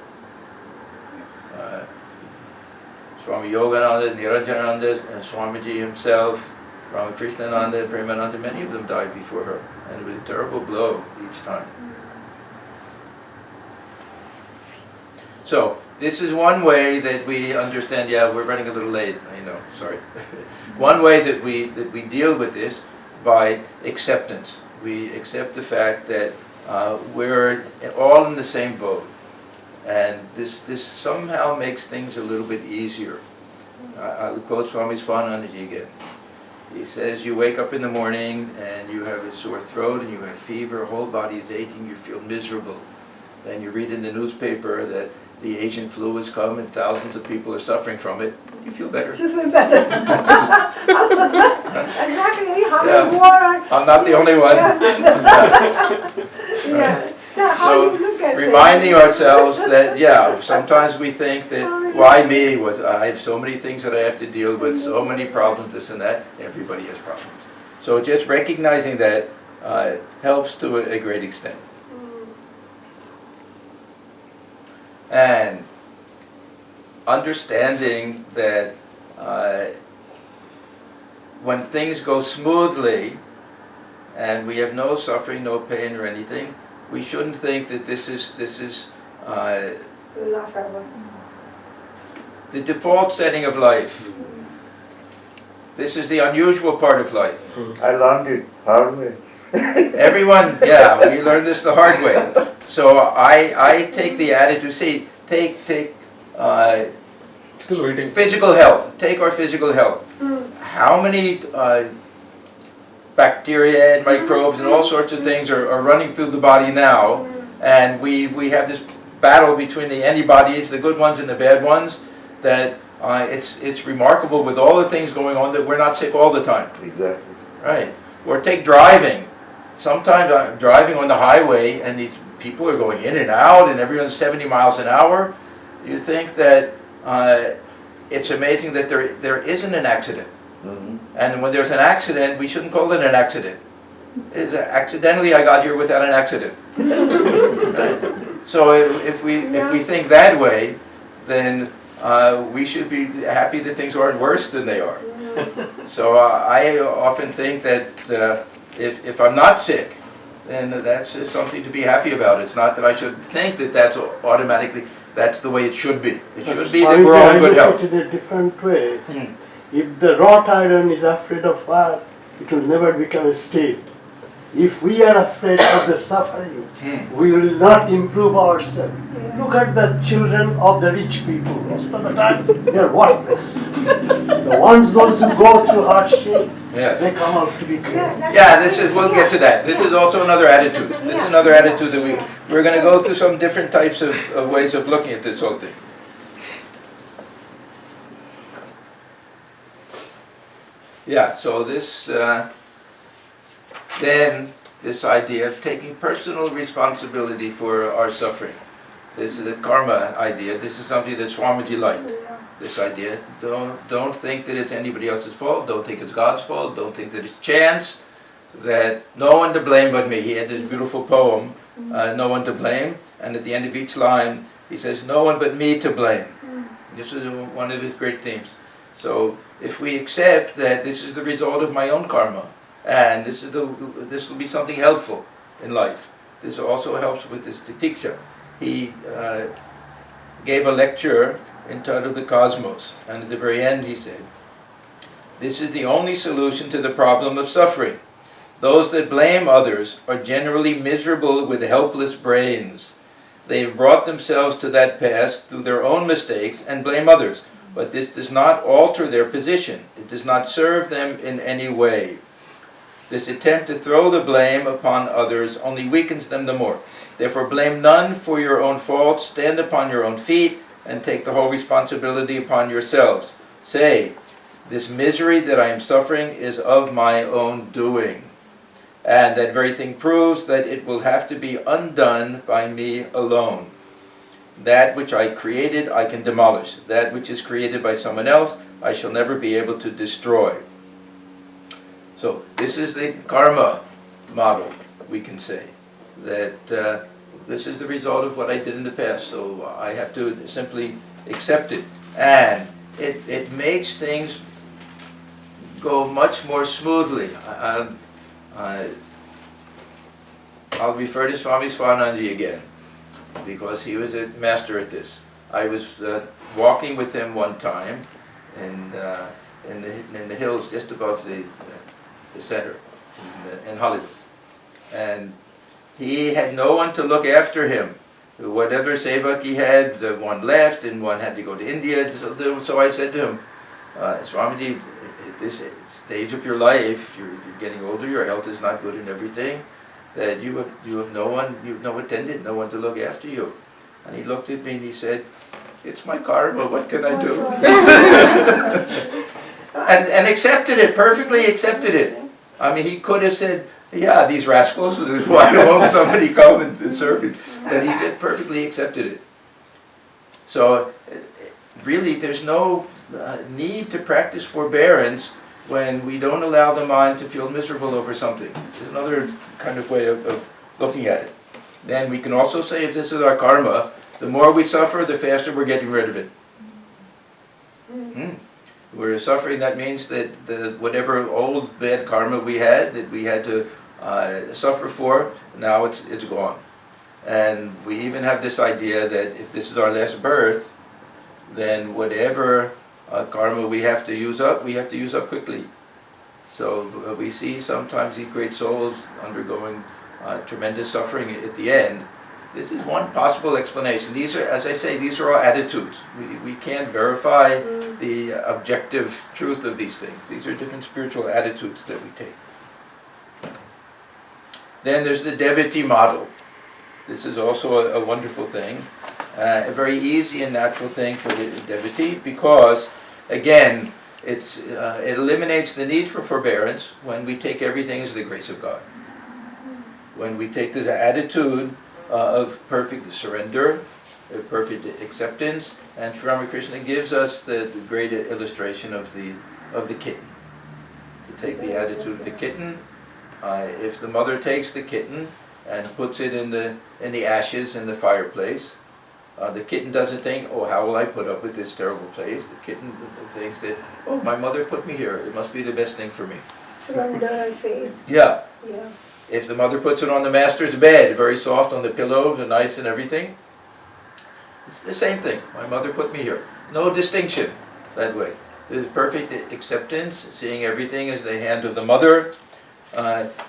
Swami Yogananda, Niranjananda, and Swamiji himself, Ramakrishna, Premananda, many of them died before her. And it was a terrible blow each time. So, this is one way that we understand, yeah, we're running a little late, I know, sorry. One way that we deal with this by acceptance. We accept the fact that we're all in the same boat. And this somehow makes things a little bit easier. I'll quote Swami Atmajnanananda again. He says, you wake up in the morning and you have a sore throat and you have fever, whole body is aching, you feel miserable. Then you read in the newspaper that the Asian flu has come and thousands of people are suffering from it. You feel better.
You feel better. Exactly. How
Yeah.
many more are...
I'm not the only one.
Yeah. Yeah, how
So
you look at
reminding
things.
ourselves that, yeah, sometimes we think that, why me? I have so many things that I have to deal with, so many problems, this and that. Everybody has problems. So just recognizing that helps to a great extent. And understanding that when things go smoothly and we have no suffering, no pain or anything, we shouldn't think that this is
We lost our one.
the default setting of life. This is the unusual part of life.
I learned it hard way.
Everyone, yeah, we learned this the hard way. So I take the attitude, see, take
Still waiting.
physical health. Take our physical health. How many bacteria and microbes and all sorts of things are running through the body now, and we have this battle between the antibodies, the good ones and the bad ones, that it's remarkable with all the things going on that we're not sick all the time.
Exactly.
Right. Or take driving. Sometimes I'm driving on the highway and these people are going in and out and everyone's 70 miles an hour. You think that it's amazing that there isn't an accident.
Mm-hmm.
And when there's an accident, we shouldn't call it an accident. Accidentally, I got here without an accident. Right? So if we think that way, then we should be happy that things aren't worse than they are. So I often think that if I'm not sick, then that's just something to be happy about. It's not that I should think that that's automatically, that's the way it should be. It should be that we're all in good
I
health.
look at it in a different way. If the wrought iron is afraid of fire, it will never become a steel. If we are afraid of the suffering, we will not improve ourselves. Look at the children of the rich people. Most of the time, they are worthless. Those who go through hardship,
Yes.
they come out to be great.
Yeah, we'll get to that. This is also another attitude. This is another attitude that we're going to go through some different types of ways of looking at this whole thing. Yeah, so this, then this idea of taking personal responsibility for our suffering. This is a karma idea. This is something that Swamiji liked. This idea. Don't think that it's anybody else's fault. Don't think it's God's fault. Don't think that it's chance. That no one to blame but me. He had this beautiful poem, No One to Blame. And at the end of each line, he says, no one but me to blame. This is one of his great themes. So if we accept that this is the result of my own karma, and this will be something helpful in life. This also helps with this titiksha. He gave a lecture entitled The Cosmos, and at the very end he said, this is the only solution to the problem of suffering. Those that blame others are generally miserable with helpless brains. They have brought themselves to that pass through their own mistakes and blame others, but this does not alter their position. It does not serve them in any way. This attempt to throw the blame upon others only weakens them the more. Therefore blame none for your own faults, stand upon your own feet, and take the whole responsibility upon yourselves. Say, this misery that I am suffering is of my own doing. And that very thing proves that it will have to be undone by me alone. That which I created, I can demolish. That which is created by someone else, I shall never be able to destroy. So this is the karma model, we can say. That this is the result of what I did in the past. So I have to simply accept it. And it makes things go much more smoothly. I'll refer to Swami Atmajnanananda again, because he was a master at this. I was walking with him one time in the hills just above the center in Hollywood. And he had no one to look after him. Whatever sevak he had, the one left and one had to go to India. So I said to him, Swamiji, at this stage of your life, you're getting older, your health is not good and everything, that you have no one, you have no attendant, no one to look after you. And he looked at me and he said, it's my karma, what can I do? and accepted it, perfectly accepted it. I mean, he could have said, yeah, these rascals, why won't somebody come and serve it? But he did perfectly accepted it. So really, there's no need to practice forbearance when we don't allow the mind to feel miserable over something. There's another kind of way of looking at it. Then we can also say, if this is our karma, the more we suffer, the faster we're getting rid of it. We're suffering, that means that whatever old bad karma we had, that we had to suffer for, now it's gone. And we even have this idea that if this is our last birth, then whatever karma we have to use up quickly. So we see sometimes these great souls undergoing tremendous suffering at the end. This is one possible explanation. These are, as I say, these are all attitudes. We can't verify the objective truth of these things. These are different spiritual attitudes that we take. Then there's the Devotee Model. This is also a wonderful thing, a very easy and natural thing for the devotee, because, again, it eliminates the need for forbearance when we take everything as the grace of God. When we take this attitude of perfect surrender, perfect acceptance, and Sri Ramakrishna gives us the great illustration of the kitten. To take the attitude of the kitten, if the mother takes the kitten and puts it in the ashes in the fireplace, the kitten doesn't think, oh, how will I put up with this terrible place? The kitten thinks that, oh, my mother put me here. It must be the best thing for me.
Surrender and faith.
Yeah.
Yeah.
If the mother puts it on the master's bed, very soft on the pillows and nice and everything, it's the same thing. My mother put me here. No distinction that way. There's perfect acceptance, seeing everything as the hand of the mother.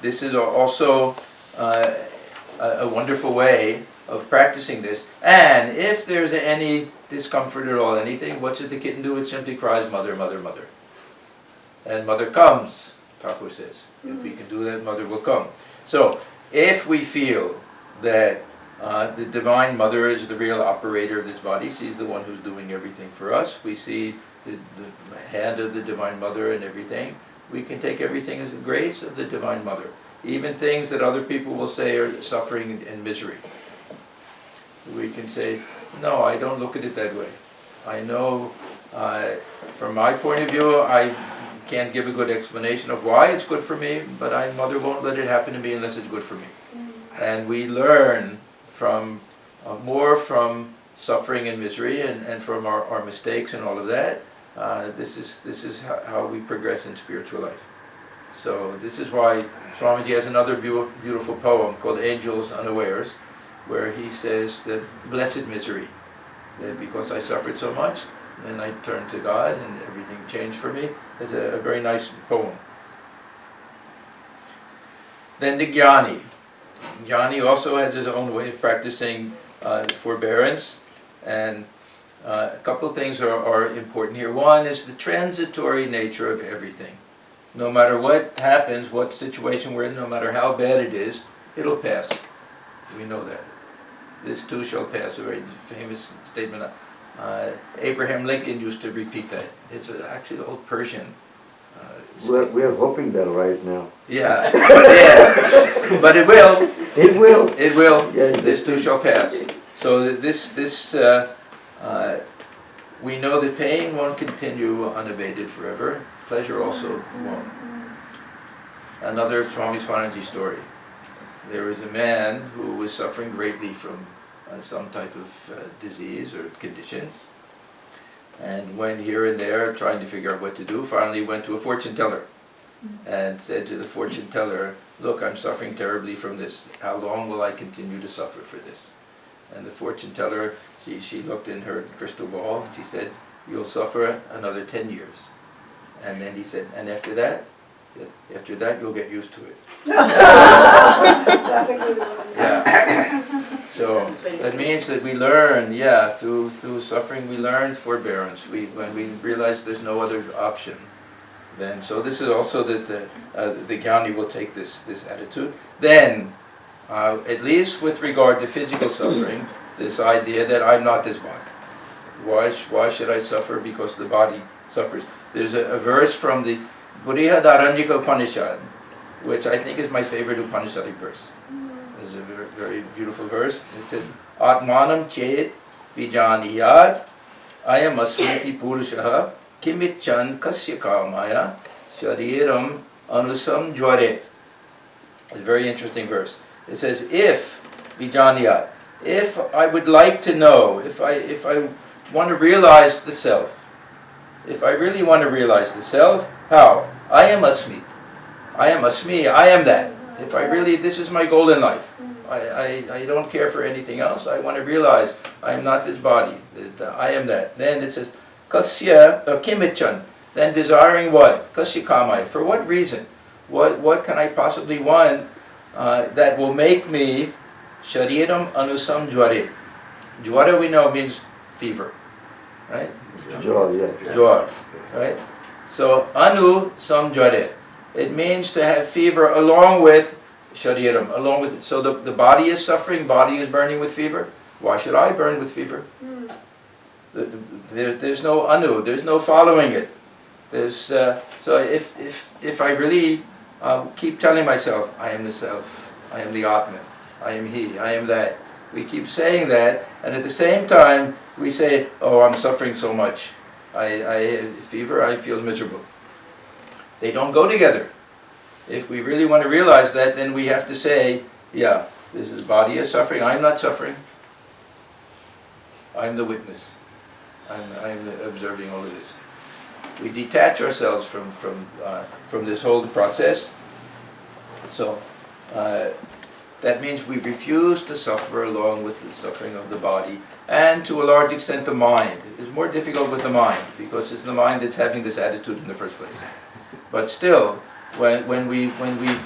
This is also a wonderful way of practicing this. And if there's any discomfort at all, anything, what should the kitten do? It simply cries, mother, mother, mother. And mother comes, Thakur says. If we can do that, mother will come. So, if we feel that the Divine Mother is the real operator of this body, she's the one who's doing everything for us, we see the hand of the Divine Mother and everything, we can take everything as the grace of the Divine Mother. Even things that other people will say are suffering and misery. We can say, no, I don't look at it that way. I know, from my point of view, I can't give a good explanation of why it's good for me, but Mother won't let it happen to me unless it's good for me. And we learn from more from suffering and misery and from our mistakes and all of that. This is how we progress in spiritual life. So this is why Swamiji has another beautiful poem called Angels Unawares, where he says that blessed misery, that because I suffered so much, then I turned to God and everything changed for me. It's a very nice poem. Then the Jnani. Jnani also has his own way of practicing forbearance, and a couple of things are important here. One is the transitory nature of everything. No matter what happens, what situation we're in, no matter how bad it is, it'll pass. We know that. This too shall pass, a very famous statement. Abraham Lincoln used to repeat that. It's actually old Persian.
We're hoping that right now.
Yeah, yeah, but it will.
It will.
It will.
Yeah,
This too shall pass. So we know that pain won't continue unabated forever. Pleasure also won't. Another Swami Swamiji story. There was a man who was suffering greatly from some type of disease or condition, and went here and there trying to figure out what to do. Finally went to a fortune teller and said to the fortune teller, "Look, I'm suffering terribly from this. How long will I continue to suffer for this?" And the fortune teller, she looked in her crystal ball and she said, "You'll suffer another 10 years." And then he said, "And after that?" "After that, you'll get used to it."
That's a good one.
Yeah. So that means that we learn, through suffering we learn forbearance. When we realize there's no other option, then so this is also that the Jnani will take this attitude. Then, at least with regard to physical suffering, this idea that I'm not this body. Why should I suffer? Because the body suffers. There's a verse from the Brihadaranyaka Upanishad, which I think is my favorite Upanishadic verse. It's a very, very beautiful verse. It says, Atmanam ched vijaniyad ayam asmiti purushaha kimichan kasya kamaya shariram anusam jwaret. It's a very interesting verse. It says, if vijaniyad, if I would like to know, if I want to realize the self, if I really want to realize the self, how? I am asmi. I am asmi. I am that. If I really, this is my goal in life. I don't care for anything else. I want to realize I am not this body. That I am that. Then it says, kasya kimichan. Then desiring what? Kasya kamai. For what reason? What can I possibly want that will make me shariram anusam jware. Jwara we know means fever, right?
Joy, yeah.
Jwar, right? So anu sam jware. It means to have fever along with shariram, along with it. So the body is suffering, body is burning with fever. Why should I burn with fever? There's no anu, there's no following it. There's so if I really keep telling myself, I am the self, I am the Atman, I am he, I am that. We keep saying that, and at the same time we say, oh, I'm suffering so much. I have fever, I feel miserable. They don't go together. If we really want to realize that, then we have to say, yeah, this is body is suffering, I'm not suffering. I'm the witness. I'm observing all of this. We detach ourselves from this whole process. So that means we refuse to suffer along with the suffering of the body, and to a large extent the mind. It's more difficult with the mind because it's the mind that's having this attitude in the first place. But still, when we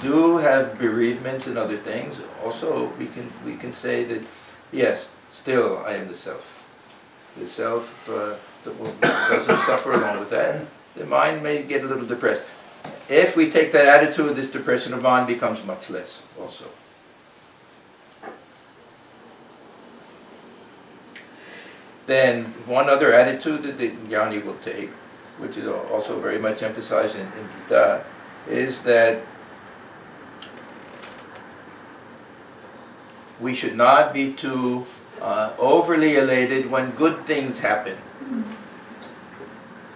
do have bereavements and other things, also we can say that yes, still I am the self. The self doesn't suffer along with that. The mind may get a little depressed. If we take that attitude, this depression of mind becomes much less also. Then one other attitude that the Jnani will take, which is also very much emphasized in Gita, is that we should not be too overly elated when good things happen.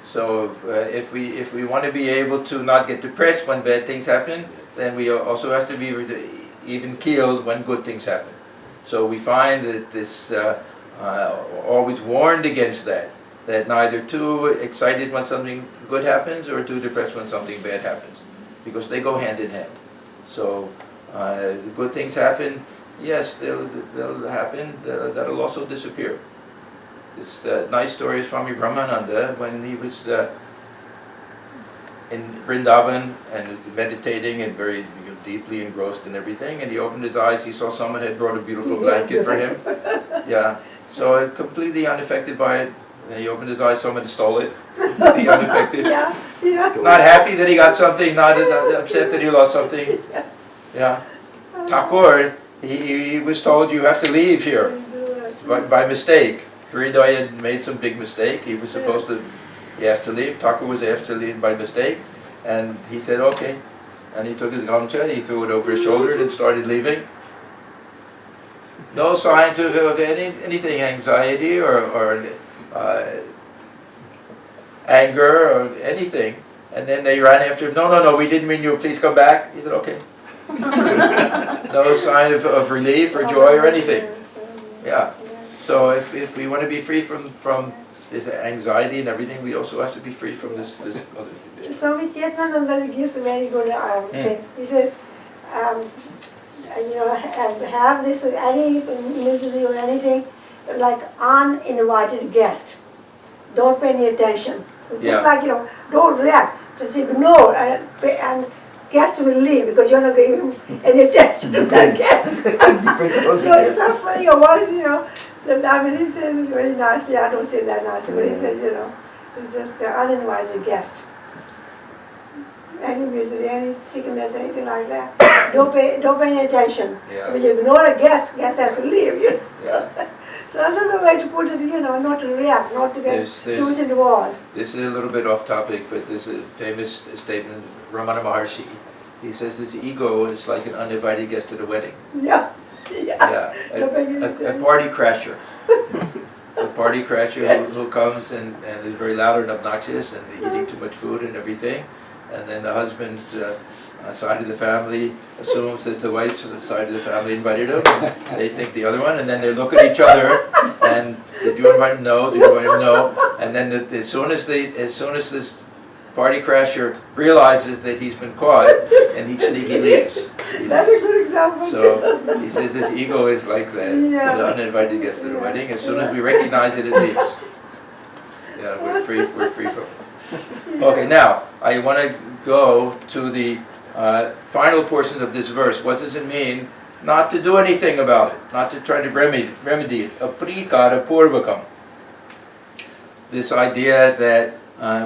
So if we want to be able to not get depressed when bad things happen, then we also have to be even keeled when good things happen. So we find that this always warned against that neither too excited when something good happens or too depressed when something bad happens, because they go hand in hand. So good things happen, yes, they'll happen, that'll also disappear. This nice story of Swami Brahmananda when he was in Vrindavan and meditating and very deeply engrossed in everything, and he opened his eyes, he saw someone had brought a beautiful blanket for him. Yeah, so completely unaffected by it. And he opened his eyes, someone stole it. Completely unaffected.
Yeah, yeah.
Not happy that he got something, not upset that he lost something. Yeah. Thakur, he was told you have to leave here by mistake. Hriday had made some big mistake. He was supposed to, he has to leave. Thakur was asked to leave by mistake. And he said, okay. And he took his gamcha, he threw it over his shoulder and started leaving. No signs of anything, anxiety or anger or anything. And then they ran after him. No, we didn't mean you. Please come back. He said, okay. No sign of relief or joy or anything. Yeah. So if we want to be free from this anxiety and everything, we also have to be free from this other thing.
Swami Atmajnanananda gives a very good thing. He says, have this any misery or anything like uninvited guest. Don't pay any attention. So just like don't react. Just ignore and guest will leave because you're not giving him any attention to that guest. So it's so funny. What is So he says it very nicely. I don't say that nicely, but he said it's just an uninvited guest. Any misery, any sickness, anything like that. Don't pay any attention.
Yeah.
So when you ignore a guest has to leave.
Yeah.
So another way to put it, not to react, not to get too involved.
This is a little bit off topic, but this is a famous statement of Ramana Maharshi. He says this ego is like an uninvited guest at a wedding.
Yeah.
A party crasher. A party crasher who comes and is very loud and obnoxious and eating too much food and everything. And then the husband's side of the family assumes that the wife's side of the family invited him. And they think the other one, and then they look at each other and did you invite him? No. Did you invite him? No. And then as soon as this party crasher realizes that he's been caught, and he sneaky leaves.
That's a good example.
So he says his ego is like that.
Yeah.
The uninvited guest at the wedding. As soon as we recognize it, it leaves. Yeah, we're free from it. Okay, now I want to go to the final portion of this verse. What does it mean not to do anything about it, not to try to remedy it? Aprikara purvakam. This idea that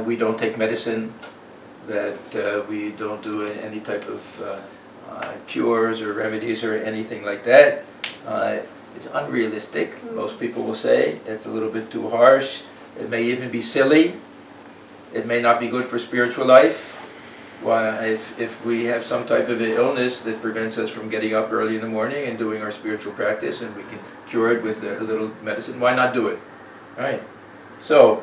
we don't take medicine, that we don't do any type of cures or remedies or anything like that. It's unrealistic, most people will say. It's a little bit too harsh. It may even be silly. It may not be good for spiritual life. If we have some type of illness that prevents us from getting up early in the morning and doing our spiritual practice, and we can cure it with a little medicine, why not do it? Right? So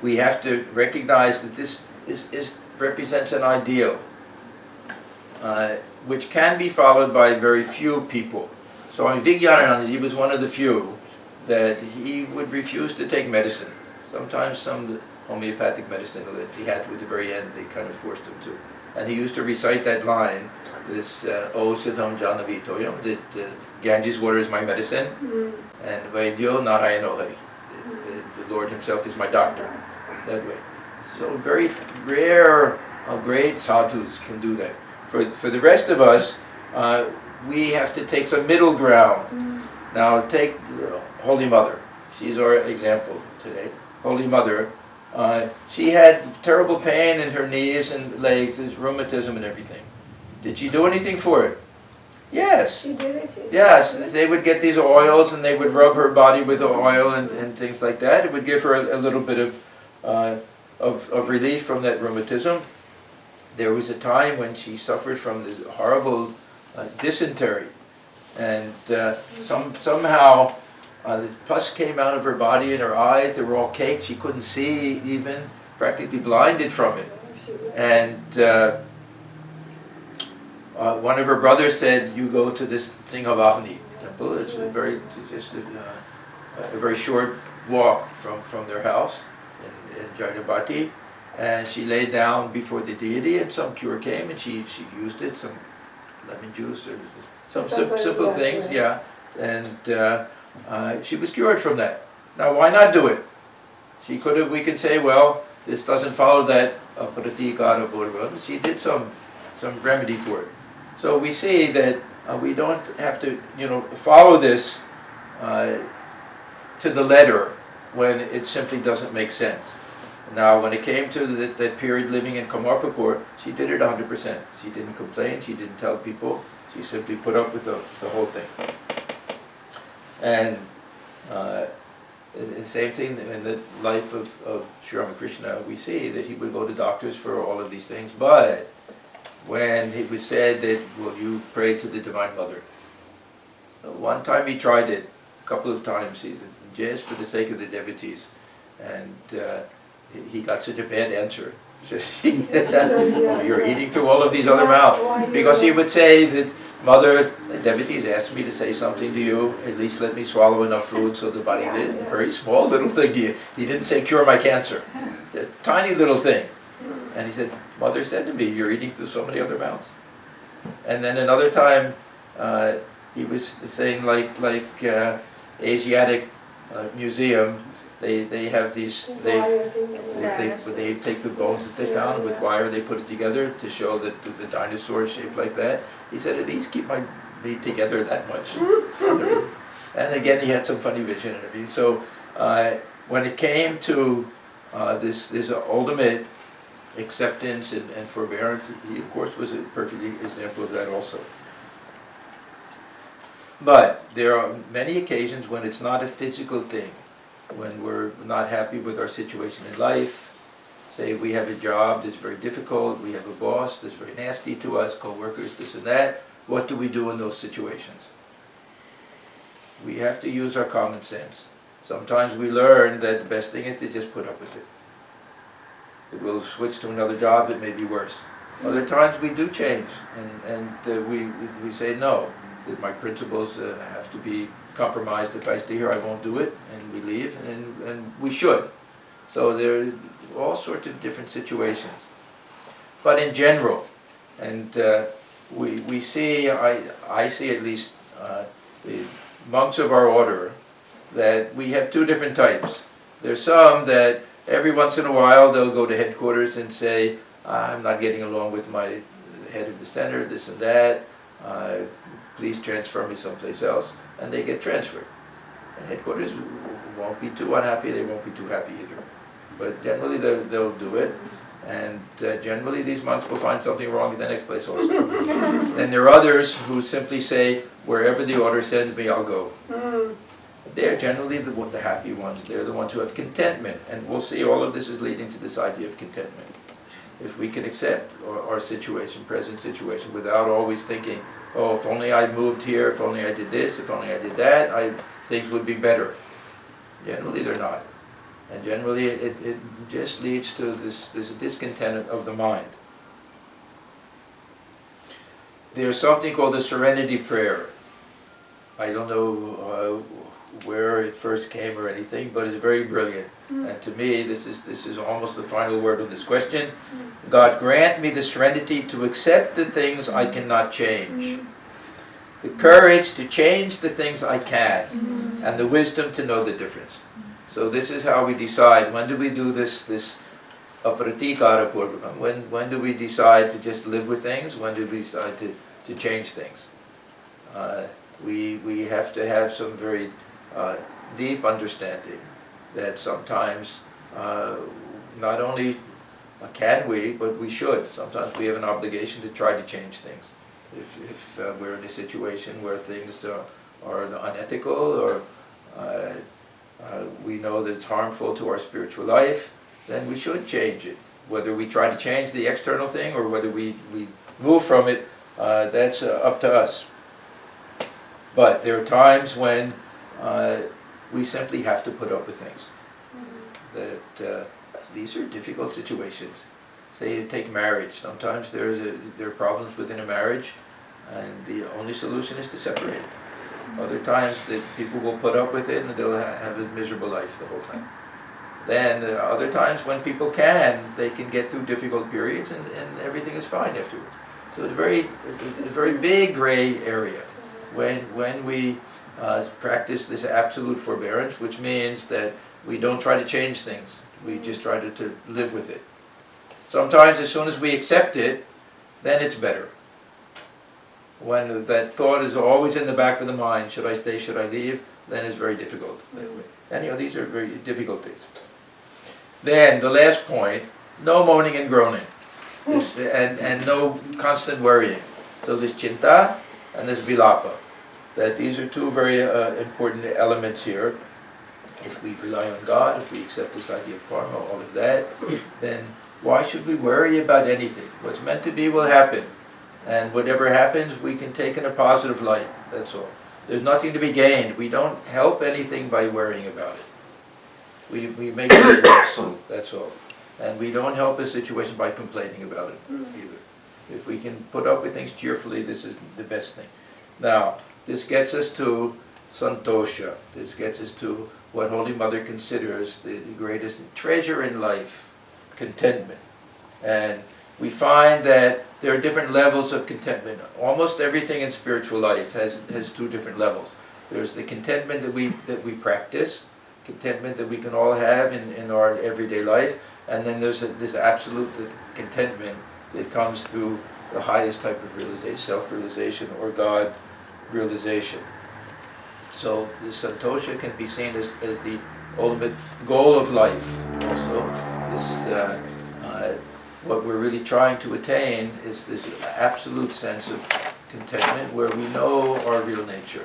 we have to recognize that this represents an ideal which can be followed by very few people. So Vijnanananda, he was one of the few that he would refuse to take medicine. Sometimes some homeopathic medicine, if he had to at the very end, they kind of forced him to. And he used to recite that line, this O Siddham Janavi Toyam, that Ganges water is my medicine, and Vaidyo Narayano Hari, the Lord himself is my doctor, that way. So very rare, great sadhus can do that. For the rest of us, we have to take some middle ground. Now take Holy Mother. She's our example today. Holy Mother, she had terrible pain in her knees and legs, rheumatism and everything. Did she do anything for it? Yes.
She did it.
Yes, they would get these oils and they would rub her body with the oil and things like that. It would give her a little bit of relief from that rheumatism. There was a time when she suffered from this horrible dysentery, and somehow the pus came out of her body and her eyes. They were all caked. She couldn't see even, practically blinded from it. And one of her brothers said, "You go to this Singhavahani temple. It's just a very short walk from their house in Jagannath. And she lay down before the deity, and some cure came, and she used it, some lemon juice or some simple things, yeah. And she was cured from that. Now, why not do it? We can say, well, this doesn't follow that pratikara purva. She did some remedy for it. So we see that we don't have to, follow this to the letter when it simply doesn't make sense. Now, when it came to that period living in Kamarpur, she did it 100%. She didn't complain, she didn't tell people, she simply put up with the whole thing. And The same thing in the life of Sri Ramakrishna, we see that he would go to doctors for all of these things, but when it was said that, well, you pray to the Divine Mother. One time he tried it, a couple of times, just for the sake of the devotees, and he got such a bad answer. You're eating through all of these other mouths. Because he would say that, Mother, the devotees asked me to say something to you, at least let me swallow enough food so the body did. A very small little thing. He didn't say cure my cancer. A tiny little thing. And he said, Mother said to me, you're eating through so many other mouths. And then another time, he was saying like Asiatic Museum, they have these, they take the bones that they found with wire, they put it together to show that the dinosaur is shaped like that. He said, at least keep my meat together that much. And again, he had some funny vision. So when it came to this ultimate acceptance and forbearance, he of course was a perfect example of that also. But there are many occasions when it's not a physical thing, when we're not happy with our situation in life. Say we have a job that's very difficult, we have a boss that's very nasty to us, co-workers, this and that. What do we do in those situations? We have to use our common sense. Sometimes we learn that the best thing is to just put up with it. If we'll switch to another job, it may be worse. Other times we do change, and we say no, that my principles have to be compromised. If I stay here, I won't do it, and we leave, and we should. So there are all sorts of different situations. But in general, and we see, I see at least the monks of our order, that we have two different types. There's some that every once in a while they'll go to headquarters and say, I'm not getting along with my head of the center, this and that, please transfer me someplace else, and they get transferred. And headquarters won't be too unhappy, they won't be too happy either. But generally they'll do it, and generally these monks will find something wrong at the next place also. And there are others who simply say, wherever the order sends me, I'll go. They're generally the happy ones. They're the ones who have contentment. And we'll see all of this is leading to this idea of contentment. If we can accept our situation, present situation, without always thinking, oh, if only I moved here, if only I did this, if only I did that, things would be better. Generally they're not. And generally it just leads to this discontent of the mind. There's something called the Serenity Prayer. I don't know where it first came or anything, but it's very brilliant. And to me, this is almost the final word on this question. God, grant me the serenity to accept the things I cannot change, the courage to change the things I can, and the wisdom to know the difference. So this is how we decide. When do we do this apratikara purvakam? When do we decide to just live with things? When do we decide to change things? We have to have some very deep understanding that sometimes not only can we, but we should. Sometimes we have an obligation to try to change things. If we're in a situation where things are unethical, or we know that it's harmful to our spiritual life, then we should change it. Whether we try to change the external thing or whether we move from it, that's up to us. But there are times when we simply have to put up with things. That these are difficult situations. Say you take marriage. Sometimes there are problems within a marriage, and the only solution is to separate. Other times that people will put up with it and they'll have a miserable life the whole time. Then other times when people they can get through difficult periods and everything is fine afterwards. So it's a very big gray area when we practice this absolute forbearance, which means that we don't try to change things. We just try to live with it. Sometimes as soon as we accept it, then it's better. When that thought is always in the back of the mind, should I stay, should I leave, then it's very difficult. And these are very difficult things. Then the last point, no moaning and groaning, and no constant worrying. So this chinta and this vilapa, that these are two very important elements here. if we rely on God, if we accept this idea of karma, all of that, then why should we worry about anything? What's meant to be will happen. And whatever happens, we can take in a positive light. That's all. There's nothing to be gained. We don't help anything by worrying about it. We make it worse, that's all. And we don't help a situation by complaining about it either. If we can put up with things cheerfully, this is the best thing. Now, this gets us to santosha. This gets us to what Holy Mother considers the greatest treasure in life, contentment. And we find that there are different levels of contentment. Almost everything in spiritual life has two different levels. There's the contentment that we practice, contentment that we can all have in our everyday life, and then there's this absolute contentment that comes through the highest type of realization, self-realization or God realization. So the santosha can be seen as the ultimate goal of life. Also, this what we're really trying to attain is this absolute sense of contentment where we know our real nature,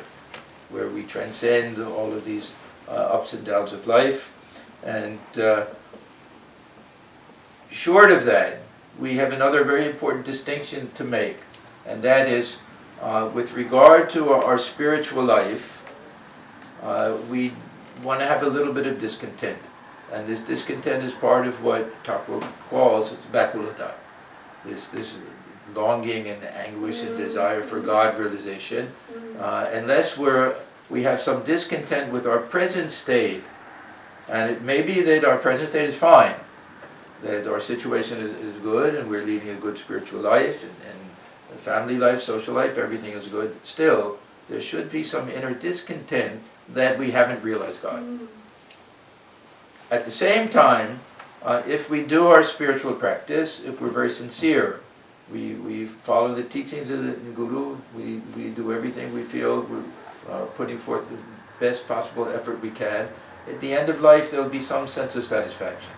where we transcend all of these ups and downs of life. And short of that, we have another very important distinction to make, and that is with regard to our spiritual life, we want to have a little bit of discontent. And this discontent is part of what Thakur calls bakulata, this longing and anguish and desire for God realization. Unless we have some discontent with our present state, and it may be that our present state is fine, that our situation is good and we're leading a good spiritual life and family life, social life, everything is good. Still, there should be some inner discontent that we haven't realized God. At the same time, if we do our spiritual practice, if we're very sincere, we follow the teachings of the Guru, we do everything we feel, we're putting forth the best possible effort we can, at the end of life there will be some sense of satisfaction.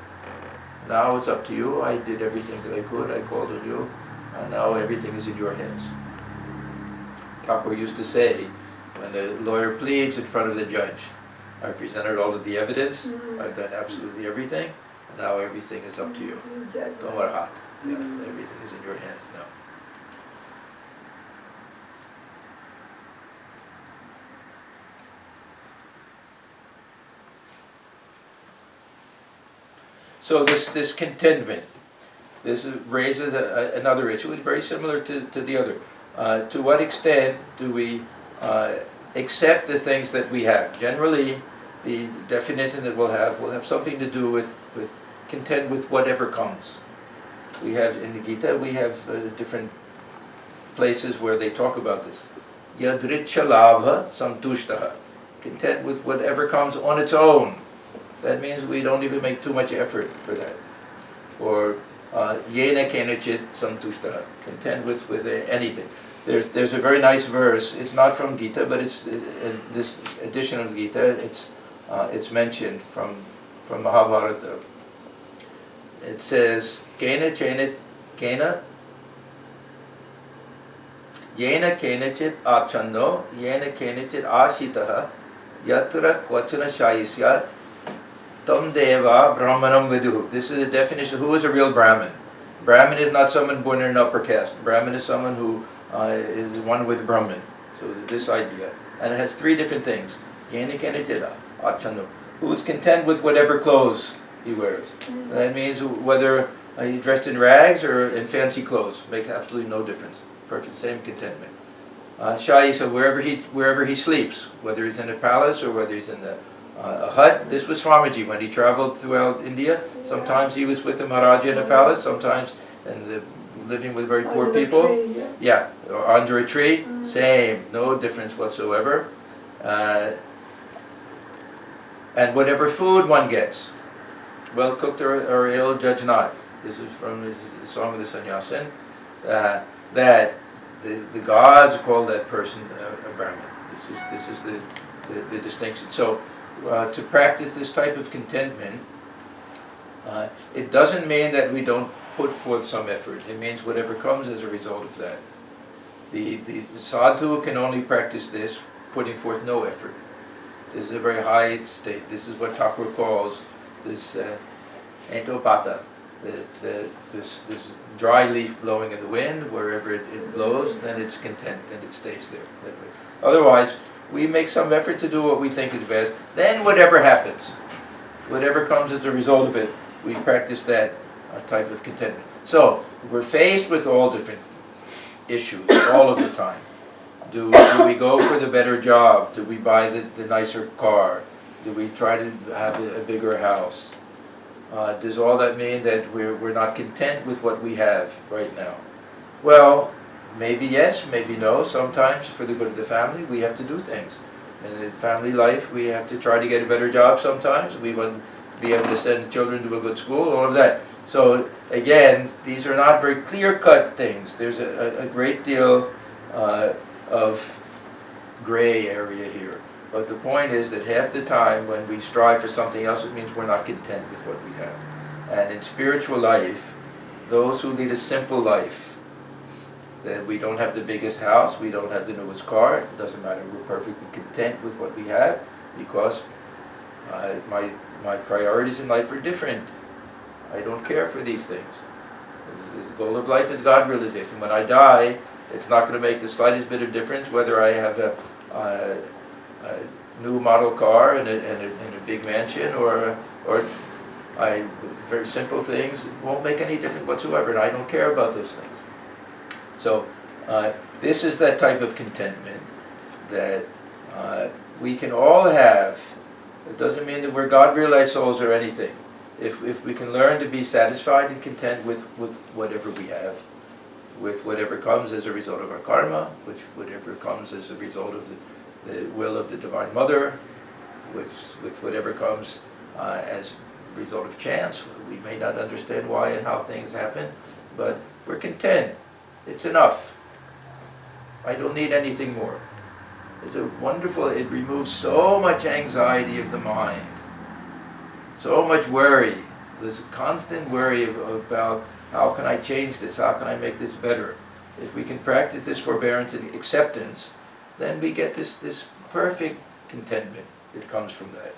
Now it's up to you, I did everything that I could, I called on you, and now everything is in your hands. Thakur used to say, when the lawyer pleads in front of the judge, I presented all of the evidence, I've done absolutely everything, and now everything is up to you. Don't worry, yeah, everything is in your hands now. So this contentment, this raises another issue. It's very similar to the other. To what extent do we accept the things that we have? Generally, the definition that we'll have something to do with content with whatever comes. We have in the Gita, we have different places where they talk about this. Yadricha labha samtushtaha. Content with whatever comes on its own. That means we don't even make too much effort for that. Or yena kenachit samtushtaha. Content with anything. There's a very nice verse. It's not from Gita, but it's this edition of Gita. It's mentioned from Mahabharata. It says, Kena chenit kena yena kenachit achanno yena kenachit ashitaha yatra kvachana shayisyat tam deva brahmanam viduhu. This is the definition. Who is a real Brahmin? Brahmin is not someone born in an upper caste. Brahmin is someone who is one with Brahman. So this idea. And it has three different things. Yena kenachit achanno. Who is content with whatever clothes he wears. That means whether he's dressed in rags or in fancy clothes, makes absolutely no difference. Perfect, same contentment. Shayisa, wherever he sleeps, whether he's in a palace or whether he's in a hut. This was Swamiji when he traveled throughout India. Sometimes he was with the Maharaja in a palace, sometimes living with very poor people. Yeah, or under a tree, same, no difference whatsoever. And whatever food one gets, well cooked or ill, judge not. This is from the Song of the Sannyasin, that the gods call that person a Brahmin. This is the distinction. So to practice this type of contentment, it doesn't mean that we don't put forth some effort. It means whatever comes as a result of that. The sadhu can only practice this putting forth no effort. This is a very high state. This is what Thakur calls this entopata, this dry leaf blowing in the wind. Wherever it blows, then it's content, and it stays there that way. Otherwise, we make some effort to do what we think is best. Then whatever happens, whatever comes as a result of it, we practice that type of contentment. So we're faced with all different issues all of the time. Do we go for the better job? Do we buy the nicer car? Do we try to have a bigger house? Does all that mean that we're not content with what we have right now? Well, maybe yes, maybe no. Sometimes for the good of the family, we have to do things. In family life, we have to try to get a better job sometimes. We want to be able to send children to a good school, all of that. So again, these are not very clear-cut things. There's a great deal of gray area here. But the point is that half the time when we strive for something else, it means we're not content with what we have. And in spiritual life, those who lead a simple life, that we don't have the biggest house, we don't have the newest car, it doesn't matter, we're perfectly content with what we have, because my priorities in life are different. I don't care for these things. The goal of life is God realization. When I die, it's not going to make the slightest bit of difference whether I have a new model car and a big mansion, or very simple things. It won't make any difference whatsoever, and I don't care about those things. So this is that type of contentment that we can all have. It doesn't mean that we're God-realized souls or anything. If we can learn to be satisfied and content with whatever we have, with whatever comes as a result of our karma, whatever comes as a result of the will of the Divine Mother, with whatever comes as a result of chance. We may not understand why and how things happen, but we're content. It's enough. I don't need anything more. It's a wonderful, it removes so much anxiety of the mind, so much worry. There's a constant worry about how can I change this, how can I make this better. If we can practice this forbearance and acceptance, then we get this perfect contentment that comes from that.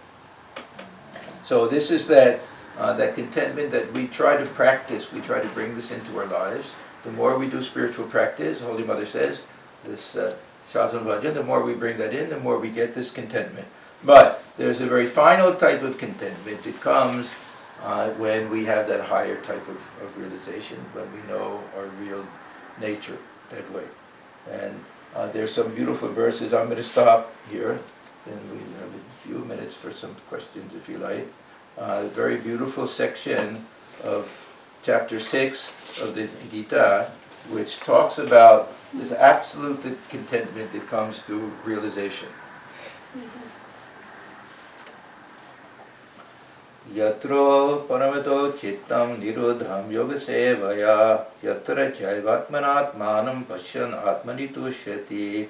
So this is that contentment that we try to practice, we try to bring this into our lives. The more we do spiritual practice, Holy Mother says, this sadhana bhajan, the more we bring that in, the more we get this contentment. But there's a very final type of contentment that comes when we have that higher type of realization, when we know our real nature that way. And there's some beautiful verses. I'm going to stop here, and we have a few minutes for some questions if you like. A very beautiful section of chapter 6 of the Gita, which talks about this absolute contentment that comes through realization. Yatro paramato chittam nirodham yoga sevaya yatra chaivatmanatmanam pashyan atmani tushyati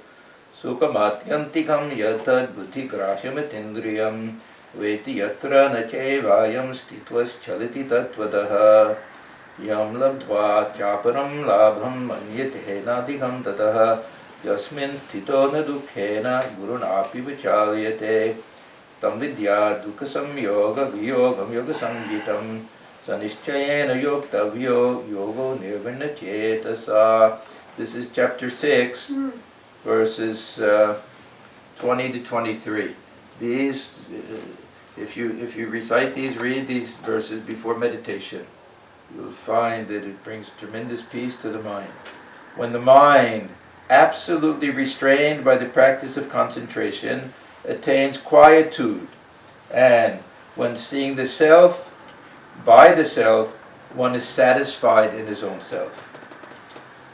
sukhamatyantikam yatad buddhi grasyamatindriyam veti yatra na chaivayam stitvas chaliti tatvadaha yam labdva chaparam labham manyate nadikam tataha yasmin sthito na dukkhena gurunapi vichalyate tam vidya dukkha samyoga viyogam yoga samjitam sanishchayena yoktavyo yogo nirvana chetasa. This is chapter 6, verses 20 to 23. These, if you recite these, read these verses before meditation, you'll find that it brings tremendous peace to the mind. When the mind, absolutely restrained by the practice of concentration, attains quietude, and when seeing the self by the self, one is satisfied in his own self.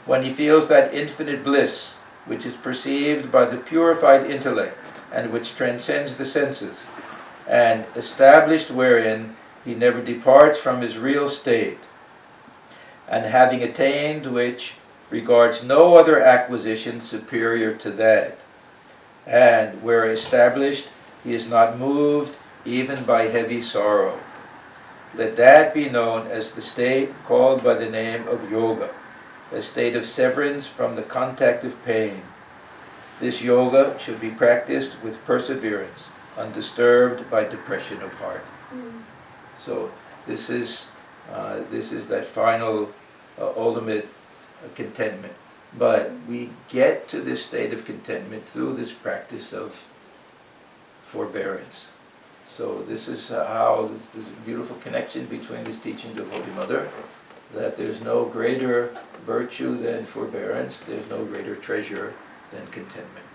When he feels that infinite bliss which is perceived by the purified intellect and which transcends the senses, and established wherein he never departs from his real state, and having attained which regards no other acquisition superior to that, and where established he is not moved even by heavy sorrow. Let that be known as the state called by the name of yoga, a state of severance from the contact of pain. This yoga should be practiced with perseverance undisturbed by depression of heart. So this is that final, ultimate contentment. But we get to this state of contentment through this practice of forbearance. So this is how there's a beautiful connection between this teaching of Holy Mother, that there's no greater virtue than forbearance, there's no greater treasure than contentment.